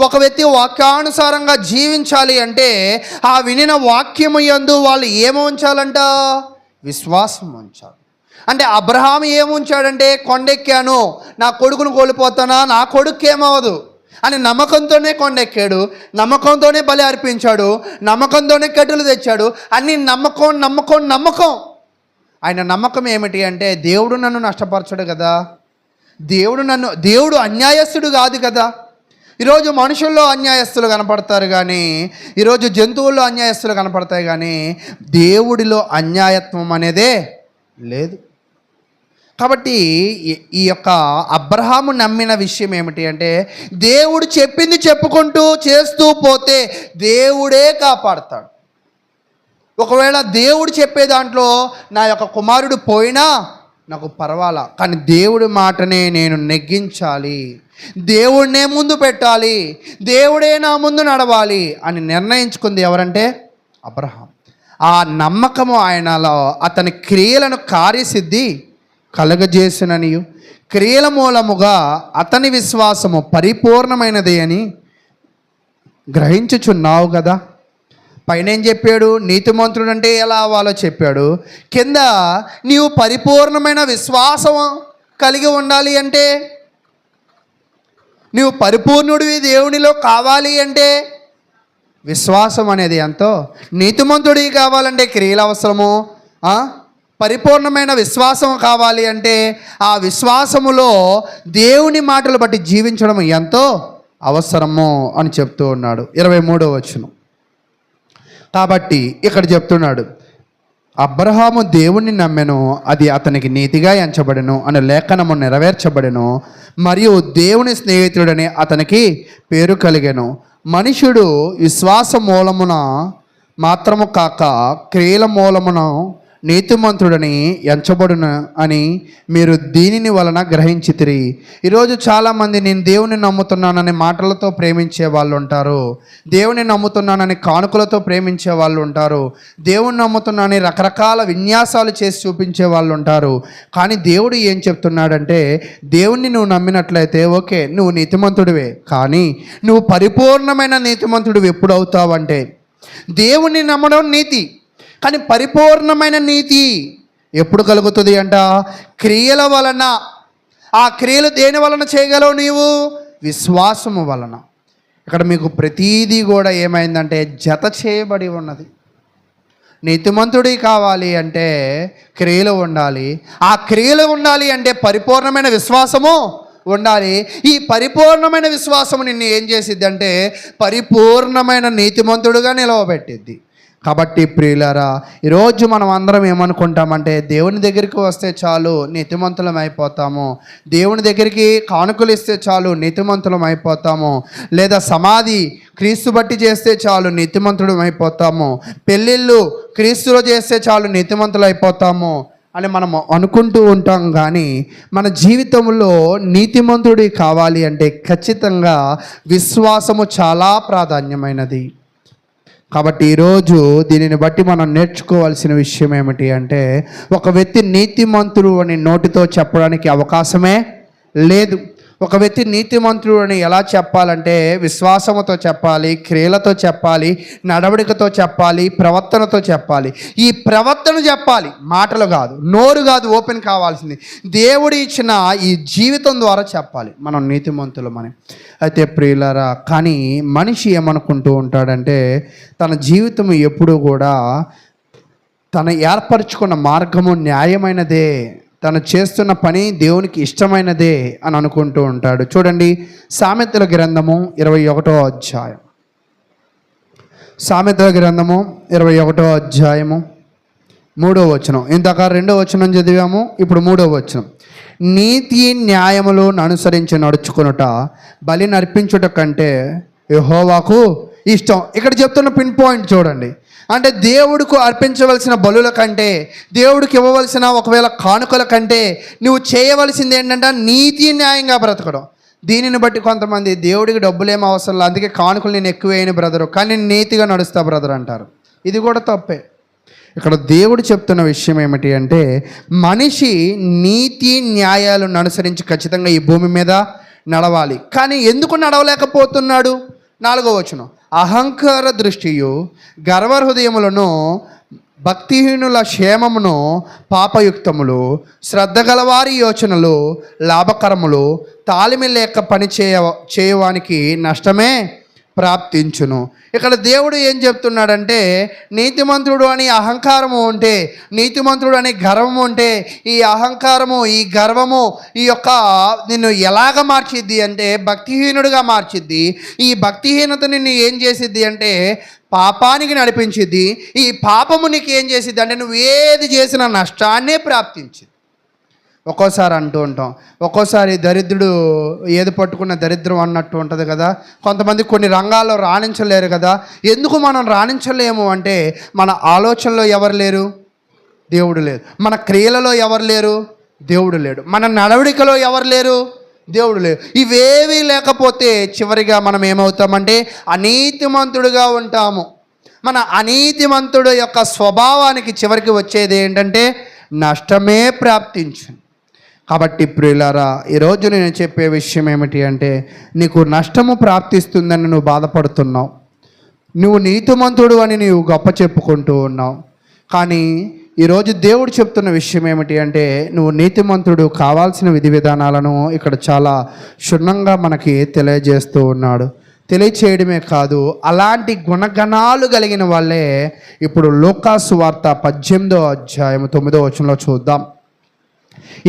ఒక వ్యక్తి వాక్యానుసారంగా జీవించాలి అంటే ఆ వినిన వాక్యము యందు వాళ్ళు ఏమి ఉంచాలంట? విశ్వాసం ఉంచాలి. అంటే అబ్రహాము ఏముంచాడంటే, కొండెక్కాను, నా కొడుకును కోల్పోతానా, నా కొడుకు ఏమవదు అని నమ్మకంతోనే కొండెక్కాడు, నమ్మకంతోనే బలి అర్పించాడు, నమ్మకంతోనే కట్టెలు తెచ్చాడు. అన్ని నమ్మకం. ఆయన నమ్మకం ఏమిటి అంటే, దేవుడు నన్ను నష్టపరచడు కదా, దేవుడు అన్యాయస్తుడు కాదు కదా. ఈరోజు మనుషుల్లో అన్యాయస్తులు కనపడతారు, కానీ ఈరోజు జంతువుల్లో అన్యాయస్తులు కనపడతాయి, కానీ దేవుడిలో అన్యాయత్వం అనేదే లేదు. కాబట్టి ఈ యొక్క అబ్రహాము నమ్మిన విషయం ఏమిటి అంటే, దేవుడు చెప్పింది చెప్పుకుంటూ చేస్తూ పోతే దేవుడే కాపాడతాడు. ఒకవేళ దేవుడు చెప్పే దాంట్లో నా యొక్క కుమారుడు పోయినా నాకు పర్వాలా, కానీ దేవుడి మాటనే నేను నెగ్గించాలి, దేవుడినే ముందు పెట్టాలి, దేవుడే నా ముందు నడవాలి అని నిర్ణయించుకుంది ఎవరంటే అబ్రహాం. ఆ నమ్మకము ఆయనలో అతని క్రియలను కార్యసిద్ధి కలుగజేసిననియు క్రియల మూలముగా అతని విశ్వాసము పరిపూర్ణమైనది అని గ్రహించుచున్నావు కదా. పైన ఏం చెప్పాడు? నీతిమంతుడు అంటే ఎలా అవ్వాలో చెప్పాడు. కింద నీవు పరిపూర్ణమైన విశ్వాసం కలిగి ఉండాలి అంటే, నీవు పరిపూర్ణుడివి దేవునిలో కావాలి అంటే విశ్వాసం అనేది ఎంతో. నీతిమంతుడివి కావాలంటే క్రియలు అవసరము, పరిపూర్ణమైన విశ్వాసం కావాలి అంటే ఆ విశ్వాసములో దేవుని మాటలు బట్టి జీవించడం ఎంతో అవసరము అని చెప్తూ ఉన్నాడు. 23వ వచనం. కాబట్టి ఇక్కడ చెప్తున్నాడు, అబ్రహాము దేవుణ్ణి నమ్మెను, అది అతనికి నీతిగా ఎంచబడెను అనే లేఖనము నెరవేర్చబడెను, మరియు దేవుని స్నేహితుడని అతనికి పేరు కలిగెను. మనుషుడు విశ్వాస మూలమున మాత్రము కాక క్రియల మూలమున నీతిమంతుడని ఎంచబడును అని మీరు దీనిని వలన గ్రహించితిరి. ఈరోజు చాలామంది నేను దేవుని నమ్ముతున్నానని మాటలతో ప్రేమించే వాళ్ళు ఉంటారు, దేవుని నమ్ముతున్నానని కానుకలతో ప్రేమించే వాళ్ళు ఉంటారు, దేవుని నమ్ముతున్నానని రకరకాల విన్యాసాలు చేసి చూపించే వాళ్ళు ఉంటారు. కానీ దేవుడు ఏం చెప్తున్నాడంటే, దేవుణ్ణి నువ్వు నమ్మినట్లయితే ఓకే, నువ్వు నీతిమంతుడివే, కానీ నువ్వు పరిపూర్ణమైన నీతిమంతుడివి ఎప్పుడు అవుతావంటే, దేవుణ్ణి నమ్మడం నీతి, కానీ పరిపూర్ణమైన నీతి ఎప్పుడు కలుగుతుంది అంట? క్రియల వలన. ఆ క్రియలు దేని వలన చేయగలవు నీవు? విశ్వాసము వలన. ఇక్కడ మీకు ప్రతీదీ కూడా ఏమైందంటే జత చేయబడి ఉన్నది. నీతిమంతుడి కావాలి అంటే క్రియలు ఉండాలి, ఆ క్రియలు ఉండాలి అంటే పరిపూర్ణమైన విశ్వాసము ఉండాలి. ఈ పరిపూర్ణమైన విశ్వాసము నిన్ను ఏం చేసిద్ది అంటే పరిపూర్ణమైన నీతిమంతుడుగా నిలవబెట్టిద్ది. కాబట్టి ప్రియులారా, ఈరోజు మనం అందరం ఏమనుకుంటామంటే దేవుని దగ్గరికి వస్తే చాలు నీతిమంతులం అయిపోతాము, దేవుని దగ్గరికి కానుకలు ఇస్తే చాలు నీతిమంతులం అయిపోతాము, లేదా సమాధి క్రీస్తు బట్టి చేస్తే చాలు నీతిమంతుడం అయిపోతాము, పెళ్ళిళ్ళు క్రీస్తులో చేస్తే చాలు నీతిమంతులు అయిపోతాము అని మనం అనుకుంటూ ఉంటాం. కానీ మన జీవితంలో నీతిమంతుడి కావాలి అంటే ఖచ్చితంగా విశ్వాసము చాలా ప్రాధాన్యమైనది. కాబట్టి ఈరోజు దీనిని బట్టి మనం నేర్చుకోవాల్సిన విషయం ఏమిటి అంటే, ఒక వ్యక్తి నీతిమంతుడు అని నోటితో చెప్పడానికి అవకాశమే లేదు. ఒక వ్యక్తి నీతిమంతుడు అని ఎలా చెప్పాలంటే విశ్వాసముతో చెప్పాలి, క్రియలతో చెప్పాలి, నడవడికతో చెప్పాలి, ప్రవర్తనతో చెప్పాలి. ఈ ప్రవర్తన చెప్పాలి, మాటలు కాదు, నోరు కాదు, ఓపెన్ కావాల్సింది దేవుడు ఇచ్చిన ఈ జీవితం ద్వారా చెప్పాలి మనం నీతిమంతులమని. అయితే ప్రియులారా, కానీ మనిషి ఏమనుకుంటూ ఉంటాడంటే తన జీవితం ఎప్పుడూ కూడా తను ఏర్పరచుకున్న మార్గము న్యాయమైనదే, తను చేస్తున్న పని దేవునికి ఇష్టమైనదే అని అనుకుంటూ ఉంటాడు. చూడండి, సామెతల గ్రంథము 21వ అధ్యాయం. సామెతల గ్రంథము 21వ అధ్యాయము 3వ వచనం. ఇందాక 2వ వచనం చదివాము, ఇప్పుడు 3వ వచనం. నీతి న్యాయములను అనుసరించి నడుచుకొనుట బలి నర్పించుట కంటే యెహోవాకు ఇష్టం. ఇక్కడ చెప్తున్న పిన్ పాయింట్ చూడండి. అంటే దేవుడికి అర్పించవలసిన బలుల కంటే, దేవుడికి ఇవ్వవలసిన ఒకవేళ కానుకల కంటే నువ్వు చేయవలసింది ఏంటంటే నీతి న్యాయంగా బ్రతకడం. దీనిని బట్టి కొంతమంది దేవుడికి డబ్బులేమో అవసరం లేదు, అందుకే కానుకలు నేను ఎక్కువ వేయను బ్రదరు, కానీ నేను నీతిగా నడుస్తా బ్రదర్ అంటారు. ఇది కూడా తప్పే. ఇక్కడ దేవుడు చెప్తున్న విషయం ఏమిటి అంటే, మనిషి నీతి న్యాయాలను అనుసరించి ఖచ్చితంగా ఈ భూమి మీద నడవాలి. కానీ ఎందుకు నడవలేకపోతున్నాడు? 4వ వచనం. అహంకార దృష్టియు గర్వహృదయములను భక్తిహీనుల క్షేమమును పాపయుక్తములు శ్రద్ధ గలవారి యోచనలు లాభకరములు తాళిమి లేక పని చేయవానికి నష్టమే ప్రాప్తించును. ఇక్కడ దేవుడు ఏం చెప్తున్నాడంటే, నీతిమంతుడు అని అహంకారము ఉంటే, నీతిమంతుడు అని గర్వము ఉంటే, ఈ అహంకారము ఈ గర్వము ఈ యొక్క నిన్ను ఎలాగ మార్చిద్ది అంటే భక్తిహీనుడిగా మార్చిద్ది. ఈ భక్తిహీనత నిన్ను ఏం చేసిద్ది అంటే పాపానికి నడిపించిద్ది. ఈ పాపము నీకు ఏం చేసిద్ది అంటే నువ్వు ఏది చేసినా నష్టాన్నే ప్రాప్తించింది. ఒక్కోసారి అంటూ ఉంటాం, ఒక్కోసారి దరిద్రుడు ఏది పట్టుకున్న దరిద్రం అన్నట్టు ఉంటుంది కదా. కొంతమంది కొన్ని రంగాల్లో రాణించలేరు కదా. ఎందుకు మనం రాణించలేము అంటే మన ఆలోచనలో ఎవరు లేరు? దేవుడు లేరు. మన క్రియలలో ఎవరు లేరు? దేవుడు లేడు. మన నడవడికలో ఎవరు లేరు? దేవుడు లేరు. ఇవేవీ లేకపోతే చివరిగా మనం ఏమవుతామంటే అనీతిమంతుడిగా ఉంటాము. మన అనీతిమంతుడు యొక్క స్వభావానికి చివరికి వచ్చేది ఏంటంటే నష్టమే ప్రాప్తించును. కాబట్టి ప్రియులారా, ఈరోజు నేను చెప్పే విషయం ఏమిటి అంటే, నీకు నష్టము ప్రాప్తిస్తుందని నువ్వు బాధపడుతున్నావు, నువ్వు నీతిమంతుడు అని నీవు గొప్ప చెప్పుకుంటూ ఉన్నావు. కానీ ఈరోజు దేవుడు చెప్తున్న విషయం ఏమిటి అంటే, నువ్వు నీతిమంతుడు కావాల్సిన విధి విధానాలను ఇక్కడ చాలా క్షుణ్ణంగా మనకి తెలియజేస్తూ ఉన్నాడు. తెలియచేయడమే కాదు, అలాంటి గుణగణాలు కలిగిన వాళ్ళే ఇప్పుడు లూకాసు వార్త 18వ అధ్యాయం 9వ వచనంలో చూద్దాం.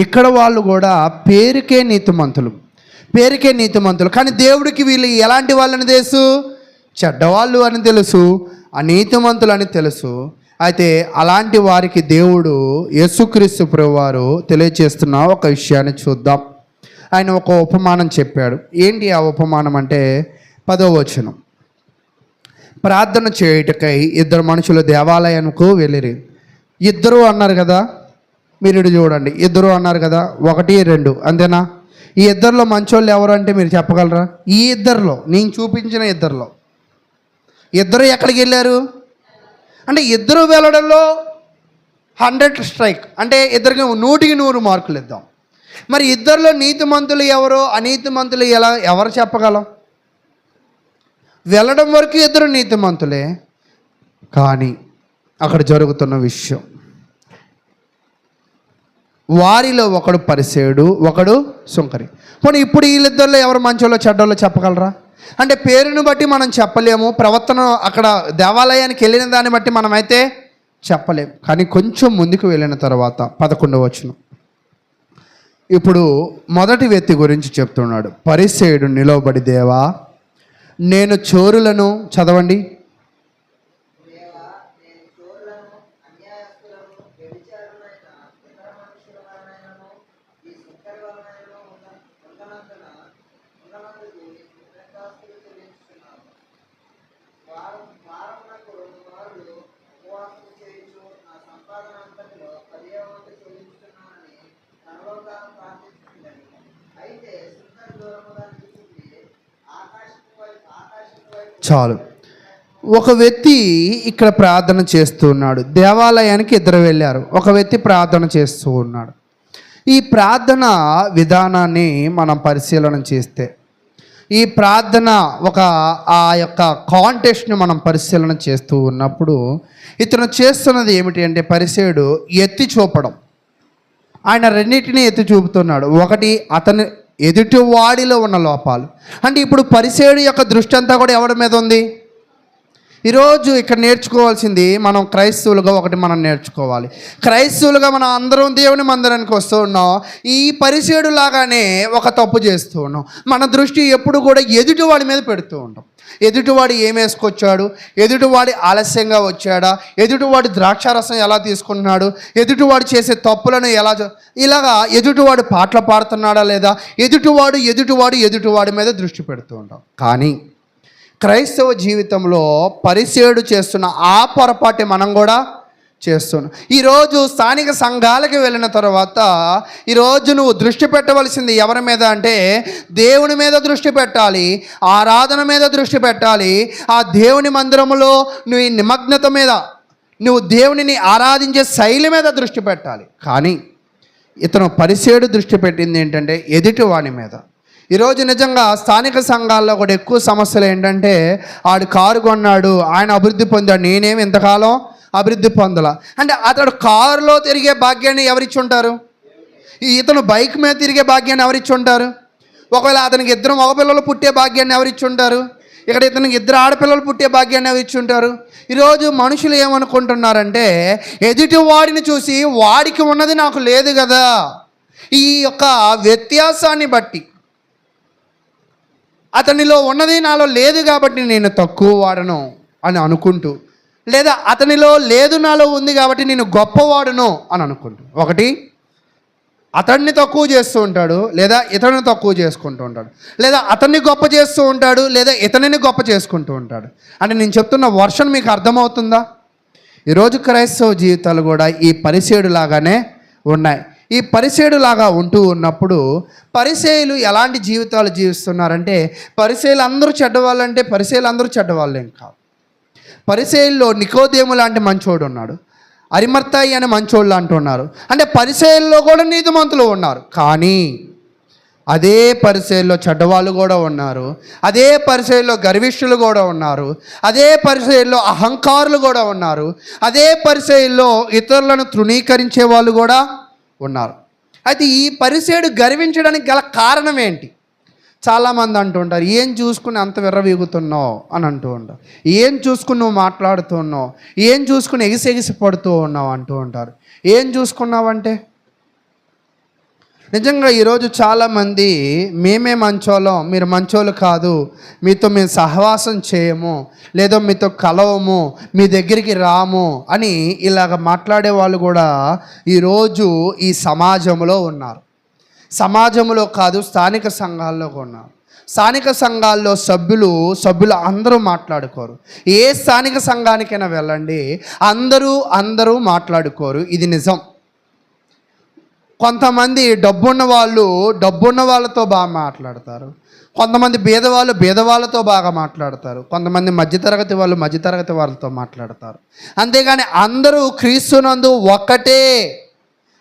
ఇక్కడ వాళ్ళు కూడా పేరుకే నీతిమంతులు, కానీ దేవుడికి వీళ్ళు ఎలాంటి వాళ్ళని తెలుసు? చెడ్డవాళ్ళు అని తెలుసు, అనీతిమంతులు అని తెలుసు. అయితే అలాంటి వారికి దేవుడు యేసుక్రీస్తు ప్రభువారు తెలియచేస్తున్న ఒక విషయాన్ని చూద్దాం. ఆయన ఒక ఉపమానం చెప్పాడు. ఏంటి ఆ ఉపమానం అంటే 10వ వచనం. ప్రార్థన చేయుటకై 2 మనుషులు దేవాలయానికి వెళ్ళిరి. 2 అన్నారు కదా, మీరు ఇటు చూడండి, 2 అన్నారు కదా, 1, 2 అంతేనా? ఈ 2లో మంచోళ్ళు ఎవరు అంటే మీరు చెప్పగలరా? ఈ 2లో, నేను చూపించిన 2లో 2 ఎక్కడికి వెళ్ళారు అంటే 2 వెళ్ళడంలో 100 స్ట్రైక్, అంటే 2కి 100కి 100 మార్కులు ఇద్దాం. మరి 2లో నీతిమంతులు ఎవరో అనీతిమంతులు ఎవరు చెప్పగలం? వెళ్ళడం వరకు 2 నీతిమంతులే, కానీ అక్కడ జరుగుతున్న విషయం, వారిలో ఒకడు పరిసేయుడు, ఒకడు సుంకరి. పోనీ ఇప్పుడు వీళ్ళిద్దరిలో ఎవరు మంచోళ్ళో చెడ్డోళ్ళో చెప్పగలరా? అంటే పేరును బట్టి మనం చెప్పలేము, ప్రవర్తన అక్కడ దేవాలయానికి వెళ్ళిన దాన్ని బట్టి మనమైతే చెప్పలేము. కానీ కొంచెం ముందుకు వెళ్ళిన తర్వాత 11వ వచనం, ఇప్పుడు మొదటి వ్యక్తి గురించి చెప్తున్నాడు. పరిసేయుడు నిలవబడి, దేవా నేను చోరులను, చదవండి, చాలు. ఒక వ్యక్తి ఇక్కడ ప్రార్థన చేస్తూ ఉన్నాడు. దేవాలయానికి 2 వెళ్ళారు, ఒక వ్యక్తి ప్రార్థన చేస్తూ ఉన్నాడు. ఈ ప్రార్థన విధానాన్ని మనం పరిశీలన చేస్తే, ఈ ప్రార్థన ఆ యొక్క కాంటెక్స్ట్ని మనం పరిశీలన చేస్తూ ఉన్నప్పుడు ఇతను చేస్తున్నది ఏమిటి అంటే, పరిసేయుడు ఎత్తి చూపడం. ఆయన రెండింటినీ ఎత్తి చూపుతున్నాడు. ఒకటి అతని ఎదుటివాడిలో ఉన్న లోపాలు. అంటే ఇప్పుడు పరిసేయుడు యొక్క దృష్టి అంతా కూడా ఎవరి మీద ఉంది? ఈరోజు ఇక్కడ నేర్చుకోవాల్సింది, మనం క్రైస్తవులుగా ఒకటి మనం నేర్చుకోవాలి. క్రైస్తవులుగా మనం అందరం దేవుని మందిరానికి వస్తూ ఉన్నాం. ఈ పరిసేయుడు లాగానే ఒక తప్పు చేస్తూ ఉన్నాం. మన దృష్టి ఎప్పుడు కూడా ఎదుటివాడి మీద పెడుతూ ఉంటాం. ఎదుటివాడు ఏం వేసుకొచ్చాడు, ఎదుటివాడి ఆలస్యంగా వచ్చాడా, ఎదుటివాడి ద్రాక్షారసం ఎలా తీసుకుంటున్నాడు, ఎదుటివాడు చేసే తప్పులను ఇలాగా ఎదుటివాడు పాటలు పాడుతున్నాడా లేదా, ఎదుటివాడి మీద దృష్టి పెడుతూ ఉంటాం. కానీ క్రైస్తవ జీవితంలో పరిసేయుడు చేస్తున్న ఆ పొరపాటు మనం కూడా చేస్తున్నాం. ఈరోజు స్థానిక సంఘాలకు వెళ్ళిన తర్వాత ఈరోజు నువ్వు దృష్టి పెట్టవలసింది ఎవరి మీద అంటే, దేవుని మీద దృష్టి పెట్టాలి, ఆరాధన మీద దృష్టి పెట్టాలి. ఆ దేవుని మందిరంలో నువ్వు నిమగ్నత మీద, నువ్వు దేవునిని ఆరాధించే శైలి మీద దృష్టి పెట్టాలి. కానీ ఇతను పరిసేయుడు దృష్టి పెట్టింది ఏంటంటే ఎదుటివాని మీద. ఈరోజు నిజంగా స్థానిక సంఘాల్లో కూడా ఎక్కువ సమస్యలు ఏంటంటే, ఆడు కారు కొన్నాడు, ఆయన అభివృద్ధి పొందాడు, నేనేమి ఇంతకాలం అభివృద్ధి పొందలా. అంటే అతడు కారులో తిరిగే భాగ్యాన్ని ఎవరిచ్చి ఉంటారు? ఇతను బైక్ మీద తిరిగే భాగ్యాన్ని ఎవరిచ్చి ఉంటారు? ఒకవేళ అతనికి 2 మగపిల్లలు పుట్టే భాగ్యాన్ని ఎవరిచ్చి ఉంటారు? ఇక్కడ ఇతనికి 2 ఆడపిల్లలు పుట్టే భాగ్యాన్ని ఎవరిచ్చి ఉంటారు? ఈరోజు మనుషులు ఏమనుకుంటున్నారంటే, ఎదుటి వాడిని చూసి వాడికి ఉన్నది నాకు లేదు కదా, ఈ యొక్క వ్యత్యాసాన్ని బట్టి, అతనిలో ఉన్నది నాలో లేదు కాబట్టి నేను తక్కువ వాడను అని అనుకుంటూ, లేదా అతనిలో లేదు నాలో ఉంది కాబట్టి నేను గొప్పవాడును అని అనుకుంటూ, ఒకటి అతన్ని తక్కువ చేస్తూ ఉంటాడు, లేదా ఇతన్ని తక్కువ చేసుకుంటూ ఉంటాడు, లేదా అతన్ని గొప్ప చేస్తూ ఉంటాడు, లేదా ఇతనిని గొప్ప చేసుకుంటూ ఉంటాడు. అంటే నేను చెప్తున్న వర్షన్ మీకు అర్థమవుతుందా? ఈరోజు క్రైస్తవ జీవితాలు కూడా ఈ పరిసేయుడు లాగానే ఉన్నాయి. ఈ పరిసేయుడు లాగా ఉంటూ ఉన్నప్పుడు పరిసేయులు ఎలాంటి జీవితాలు జీవిస్తున్నారంటే, పరిసేయులు అందరూ చెడ్డవాళ్ళంటే పరిసేయులు అందరూ చెడ్డవాళ్ళేం కాదు. పరిసయ్యుల్లో నికోదేము లాంటి మంచోడు ఉన్నాడు, అరిమర్తాయి అనే మంచోళ్ళు అంటున్నారు. అంటే పరిసయ్యుల్లో కూడా నీతిమంతులు ఉన్నారు. కానీ అదే పరిసయ్యుల్లో చెడ్డవాళ్ళు కూడా ఉన్నారు, అదే పరిసయ్యుల్లో గర్విష్ఠులు కూడా ఉన్నారు, అదే పరిసయ్యుల్లో అహంకారులు కూడా ఉన్నారు, అదే పరిసయ్యుల్లో ఇతరులను తృణీకరించే వాళ్ళు కూడా ఉన్నారు. అయితే ఈ పరిసయ్యుడు గర్వించడానికి గల కారణం ఏంటి? చాలామంది అంటూ ఉంటారు, ఏం చూసుకుని అంత విర్రవీగుతున్నావు అని అంటూ ఉంటారు. ఏం చూసుకుని నువ్వు మాట్లాడుతున్నావు, ఏం చూసుకుని ఎగిసెగిసి పడుతూ ఉన్నావు అంటూ ఉంటారు. ఏం చూసుకున్నావంటే నిజంగా ఈరోజు చాలామంది మేమే మంచోళ్ళం, మీరు మంచోళ్ళు కాదు, మీతో మేము సహవాసం చేయము, లేదో మీతో కలవము, మీ దగ్గరికి రాము అని ఇలాగ మాట్లాడే వాళ్ళు కూడా ఈరోజు ఈ సమాజంలో ఉన్నారు. సమాజంలో కాదు, స్థానిక సంఘాల్లో ఉన్నారు. స్థానిక సంఘాల్లో సభ్యులు అందరూ మాట్లాడుకోరు. ఏ స్థానిక సంఘానికైనా వెళ్ళండి, అందరూ మాట్లాడుకోరు. ఇది నిజం. కొంతమంది డబ్బున్న వాళ్ళతో బాగా మాట్లాడతారు, కొంతమంది బీదవాళ్ళతో బాగా మాట్లాడతారు, కొంతమంది మధ్యతరగతి వాళ్ళతో మాట్లాడతారు. అంతేగాని అందరూ క్రీస్తునందు ఒక్కటే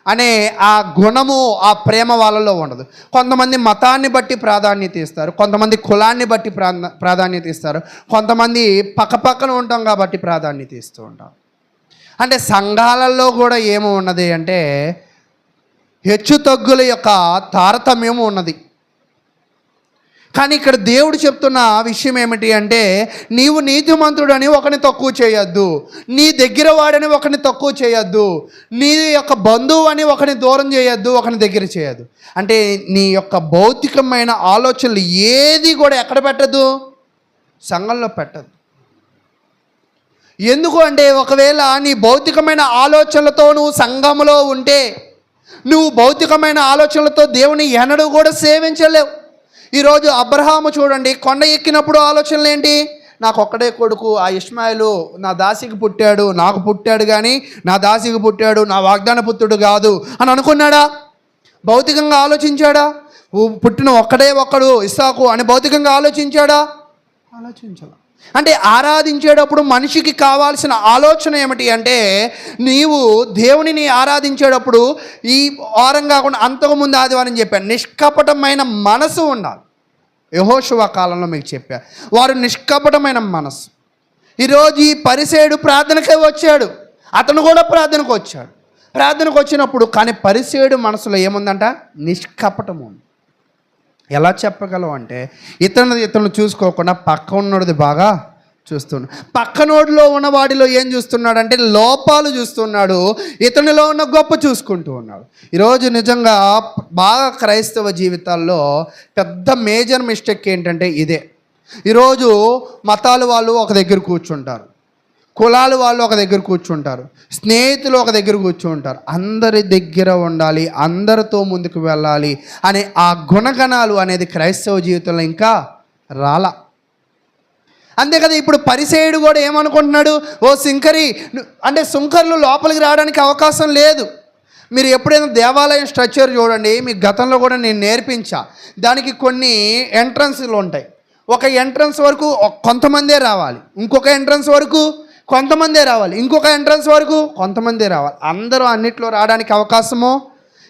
అనే ఆ గుణము, ఆ ప్రేమ వాళ్ళలో ఉండదు. కొంతమంది మతాన్ని బట్టి ప్రాధాన్యత ఇస్తారు, కొంతమంది కులాన్ని బట్టి ప్రాధాన్యత ఇస్తారు, కొంతమంది పక్కపక్కన ఉంటాం కాబట్టి ప్రాధాన్యత ఇస్తూ ఉంటారు. అంటే సంఘాలలో కూడా ఏమో ఉన్నది అంటే హెచ్చు తగ్గుల యొక్క తారతమ్యము ఉన్నది. కానీ ఇక్కడ దేవుడు చెప్తున్న విషయం ఏమిటి అంటే, నీవు నీతిమంతుడని ఒకరిని తక్కువ చేయొద్దు, నీ దగ్గర వాడని ఒకరిని తక్కువ చేయొద్దు, నీ యొక్క బంధువు అని ఒకరిని దూరం చేయొద్దు, ఒకరిని దగ్గర చేయొద్దు. అంటే నీ యొక్క భౌతికమైన ఆలోచనలు ఏది కూడా ఎక్కడ పెట్టద్దు? సంఘంలో పెట్టద్దు. ఎందుకు అంటే ఒకవేళ నీ భౌతికమైన ఆలోచనలతో నువ్వు సంఘంలో ఉంటే, నువ్వు భౌతికమైన ఆలోచనలతో దేవుని ఎన్నడూ కూడా సేవించలేవు. ఈరోజు అబ్రహాము చూడండి, కొండ ఎక్కినప్పుడు ఆలోచనలు ఏంటి? నాకు ఒక్కడే కొడుకు, ఆ ఇష్మాయిలు నా దాసికి పుట్టాడు, నాకు పుట్టాడు కానీ నా దాసికి పుట్టాడు, నా వాగ్దాన పుత్రుడు కాదు అని అనుకున్నాడా? భౌతికంగా ఆలోచించాడా? పుట్టిన ఒక్కడు ఇస్సాకు అని భౌతికంగా ఆలోచించాడా? ఆలోచించాలా? అంటే ఆరాధించేటప్పుడు మనిషికి కావాల్సిన ఆలోచన ఏమిటి అంటే, నీవు దేవునిని ఆరాధించేటప్పుడు ఈ వారం కాకుండా అంతకుముందు ఆదివారం చెప్పాను, నిష్కపటమైన మనసు ఉండాలి. యెహోషువ కాలంలో మీకు చెప్పారు, వారు నిష్కపటమైన మనసు. ఈరోజు ఈ పరిసయ్యుడు ప్రార్థనకే వచ్చాడు, అతను కూడా ప్రార్థనకు వచ్చినప్పుడు కానీ పరిసయ్యుడు మనసులో ఏముందంట? నిష్కపటం ఉంది. ఎలా చెప్పగలవు అంటే, ఇతను చూసుకోకుండా పక్క ఉన్నోడిది బాగా చూస్తున్నాడు. పక్కనోడిలో ఉన్నవాడిలో ఏం చూస్తున్నాడంటే లోపాలు చూస్తున్నాడు, ఇతనిలో ఉన్న గొప్ప చూసుకుంటూ ఉన్నాడు. ఈరోజు నిజంగా బాగా క్రైస్తవ జీవితాల్లో పెద్ద మేజర్ మిస్టేక్ ఏంటంటే ఇదే. ఈరోజు మతాలు వాళ్ళు ఒక దగ్గర కూర్చుంటారు, కులాలు వాళ్ళు ఒక దగ్గర కూర్చుంటారు, స్నేహితులు ఒక దగ్గర కూర్చుంటారు. అందరి దగ్గర ఉండాలి, అందరితో ముందుకు వెళ్ళాలి అనే ఆ గుణగణాలు అనేది క్రైస్తవ జీవితంలో ఇంకా రాలా. అంతే కదా. ఇప్పుడు పరిసయ్యుడు కూడా ఏమనుకుంటున్నాడు, ఓ సుంకరి అంటే సుంకర్లు లోపలికి రావడానికి అవకాశం లేదు. మీరు ఎప్పుడైనా దేవాలయం స్ట్రక్చర్ చూడండి, మీకు గతంలో కూడా నేను నేర్పించా, దానికి కొన్ని ఎంట్రన్స్లు ఉంటాయి. ఒక ఎంట్రన్స్ వరకు కొంతమందే రావాలి, ఇంకొక ఎంట్రన్స్ వరకు కొంతమందే రావాలి, ఇంకొక ఎంట్రన్స్ వరకు కొంతమందే రావాలి. అందరూ అన్నిట్లో రావడానికి అవకాశము.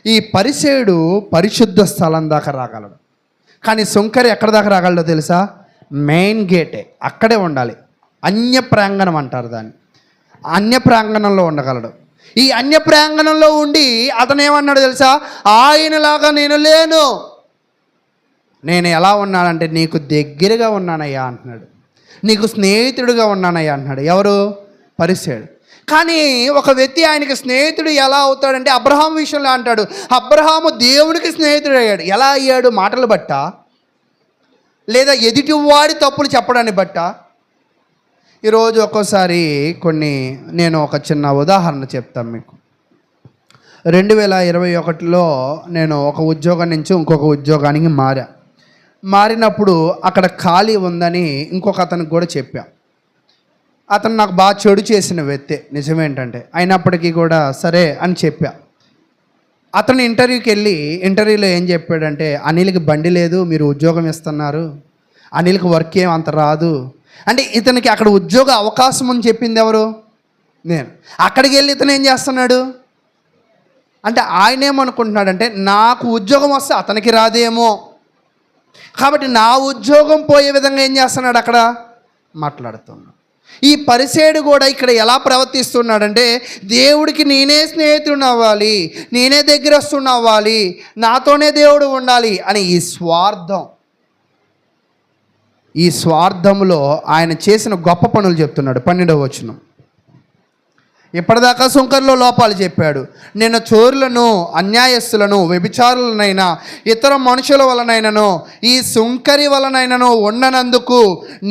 ఈ పరిసయ్యుడు పరిశుద్ధ స్థలం దాకా రాగలడు, కానీ సుంకరి ఎక్కడ దాకా రాగలడో తెలుసా? మెయిన్ గేటే, అక్కడే ఉండాలి. అన్య ప్రాంగణం అంటారు దాన్ని. అన్య ప్రాంగణంలో ఉండగలడు. ఈ అన్య ప్రాంగణంలో ఉండి అతను ఏమన్నాడు తెలుసా? ఆయనలాగా నేను లేను, నేను ఎలా ఉన్నానంటే నీకు దగ్గరగా ఉన్నానయ్యా అంటున్నాడు, నీకు స్నేహితుడిగా ఉన్నానయ్యా అంటున్నాడు. ఎవరు? పరిసయ్యుడు. కానీ ఒక వ్యక్తి ఆయనకి స్నేహితుడు ఎలా అవుతాడంటే అబ్రహాము విషయంలో అంటాడు, అబ్రహాము దేవునికి స్నేహితుడు అయ్యాడు. ఎలా అయ్యాడు? మాటలు బట్టా, లేదా ఎదుటివాడి తప్పులు చెప్పడాన్ని బట్టా? ఈరోజు ఒక్కోసారి నేను ఒక చిన్న ఉదాహరణ చెప్తాను మీకు. 2021లో నేను ఒక ఉద్యోగం నుంచి ఇంకొక ఉద్యోగానికి మారినప్పుడు అక్కడ ఖాళీ ఉందని ఇంకొక అతనికి కూడా చెప్పా. అతను నాకు బాగా చెడు చేసిన వ్యక్తే నిజమేంటంటే, అయినప్పటికీ కూడా సరే అని చెప్పా. అతను ఇంటర్వ్యూలో ఏం చెప్పాడంటే, అనిల్కి బండి లేదు, మీరు ఉద్యోగం ఇస్తున్నారు, అనిల్కి వర్క్ ఏం అంత రాదు, అంటే ఇతనికి అక్కడ ఉద్యోగ అవకాశం అని చెప్పింది ఎవరు? నేను. అక్కడికి వెళ్ళి ఇతను ఏం చేస్తున్నాడు అంటే ఆయన ఏమనుకుంటున్నాడంటే నాకు ఉద్యోగం వస్తే అతనికి రాదేమో, కాబట్టి నా ఉద్యోగం పోయే విధంగా ఏం చేస్తున్నాడు అక్కడ మాట్లాడుతున్నాడు. ఈ పరిసేయుడు కూడా ఇక్కడ ఎలా ప్రవర్తిస్తున్నాడంటే దేవుడికి నేనే స్నేహితుడిని అవ్వాలి, నేనే దగ్గరస్తుడిని అవ్వాలి, నాతోనే దేవుడు ఉండాలి అని ఈ స్వార్థంలో ఆయన చేసిన గొప్ప పనులు చెప్తున్నాడు. 12వ వచనం. ఇప్పటిదాకా సుంకర్లో లోపాలు చెప్పాడు. నేను చోరులను, అన్యాయస్తులను, వ్యభిచారులనైనా ఇతర మనుషుల వలనైనను ఈ సుంకరి వలనైనను ఉండనందుకు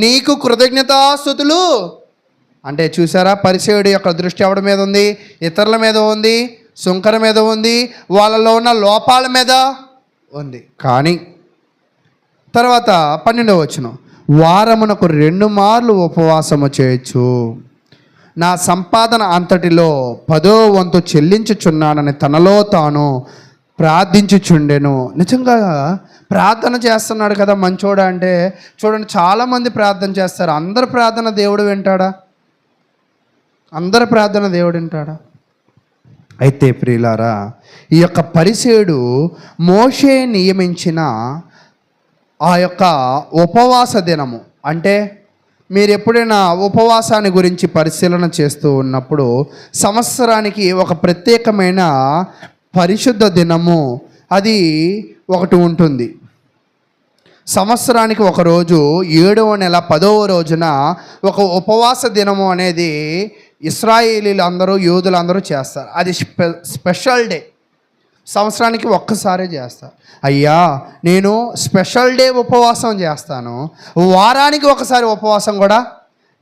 నీకు కృతజ్ఞతాస్తుతులు. అంటే చూసారా, పరిసేయుడి యొక్క దృష్టి ఎవడి మీద ఉంది? ఇతరుల మీద ఉంది, సుంకర మీద ఉంది, వాళ్ళలో ఉన్న లోపాల మీద ఉంది. కానీ తర్వాత 12వ వచనం, వారమునకు 2 మార్లు ఉపవాసము చేయొచ్చు, నా సంపాదన అంతటిలో 10వ వంతు చెల్లించుచున్నానని తనలో తాను ప్రార్థించుచుండెను. నిజంగా ప్రార్థన చేస్తున్నాడు కదా మంచోడా అంటే. చూడండి, చాలామంది ప్రార్థన చేస్తారు. అందరి ప్రార్థన దేవుడు వింటాడా? అందరి ప్రార్థన దేవుడు వింటాడా? అయితే ప్రియులారా, ఈ యొక్క పరిసేయుడు మోషే నియమించిన ఆ యొక్క ఉపవాస దినము, అంటే మీరు ఎప్పుడైనా ఉపవాసాన్ని గురించి పరిశీలన చేస్తూ ఉన్నప్పుడు సంవత్సరానికి ఒక ప్రత్యేకమైన పరిశుద్ధ దినము అది ఒకటి ఉంటుంది. సంవత్సరానికి ఒక రోజు 7వ నెల 10వ రోజున ఒక ఉపవాస దినము అనేది ఇశ్రాయేలీలు అందరూ, యూదులు అందరూ చేస్తారు. అది స్పెషల్ డే. సంవత్సరానికి ఒక్కసారే చేస్తారు. అయ్యా, నేను స్పెషల్ డే ఉపవాసం చేస్తాను, వారానికి ఒకసారి ఉపవాసం కూడా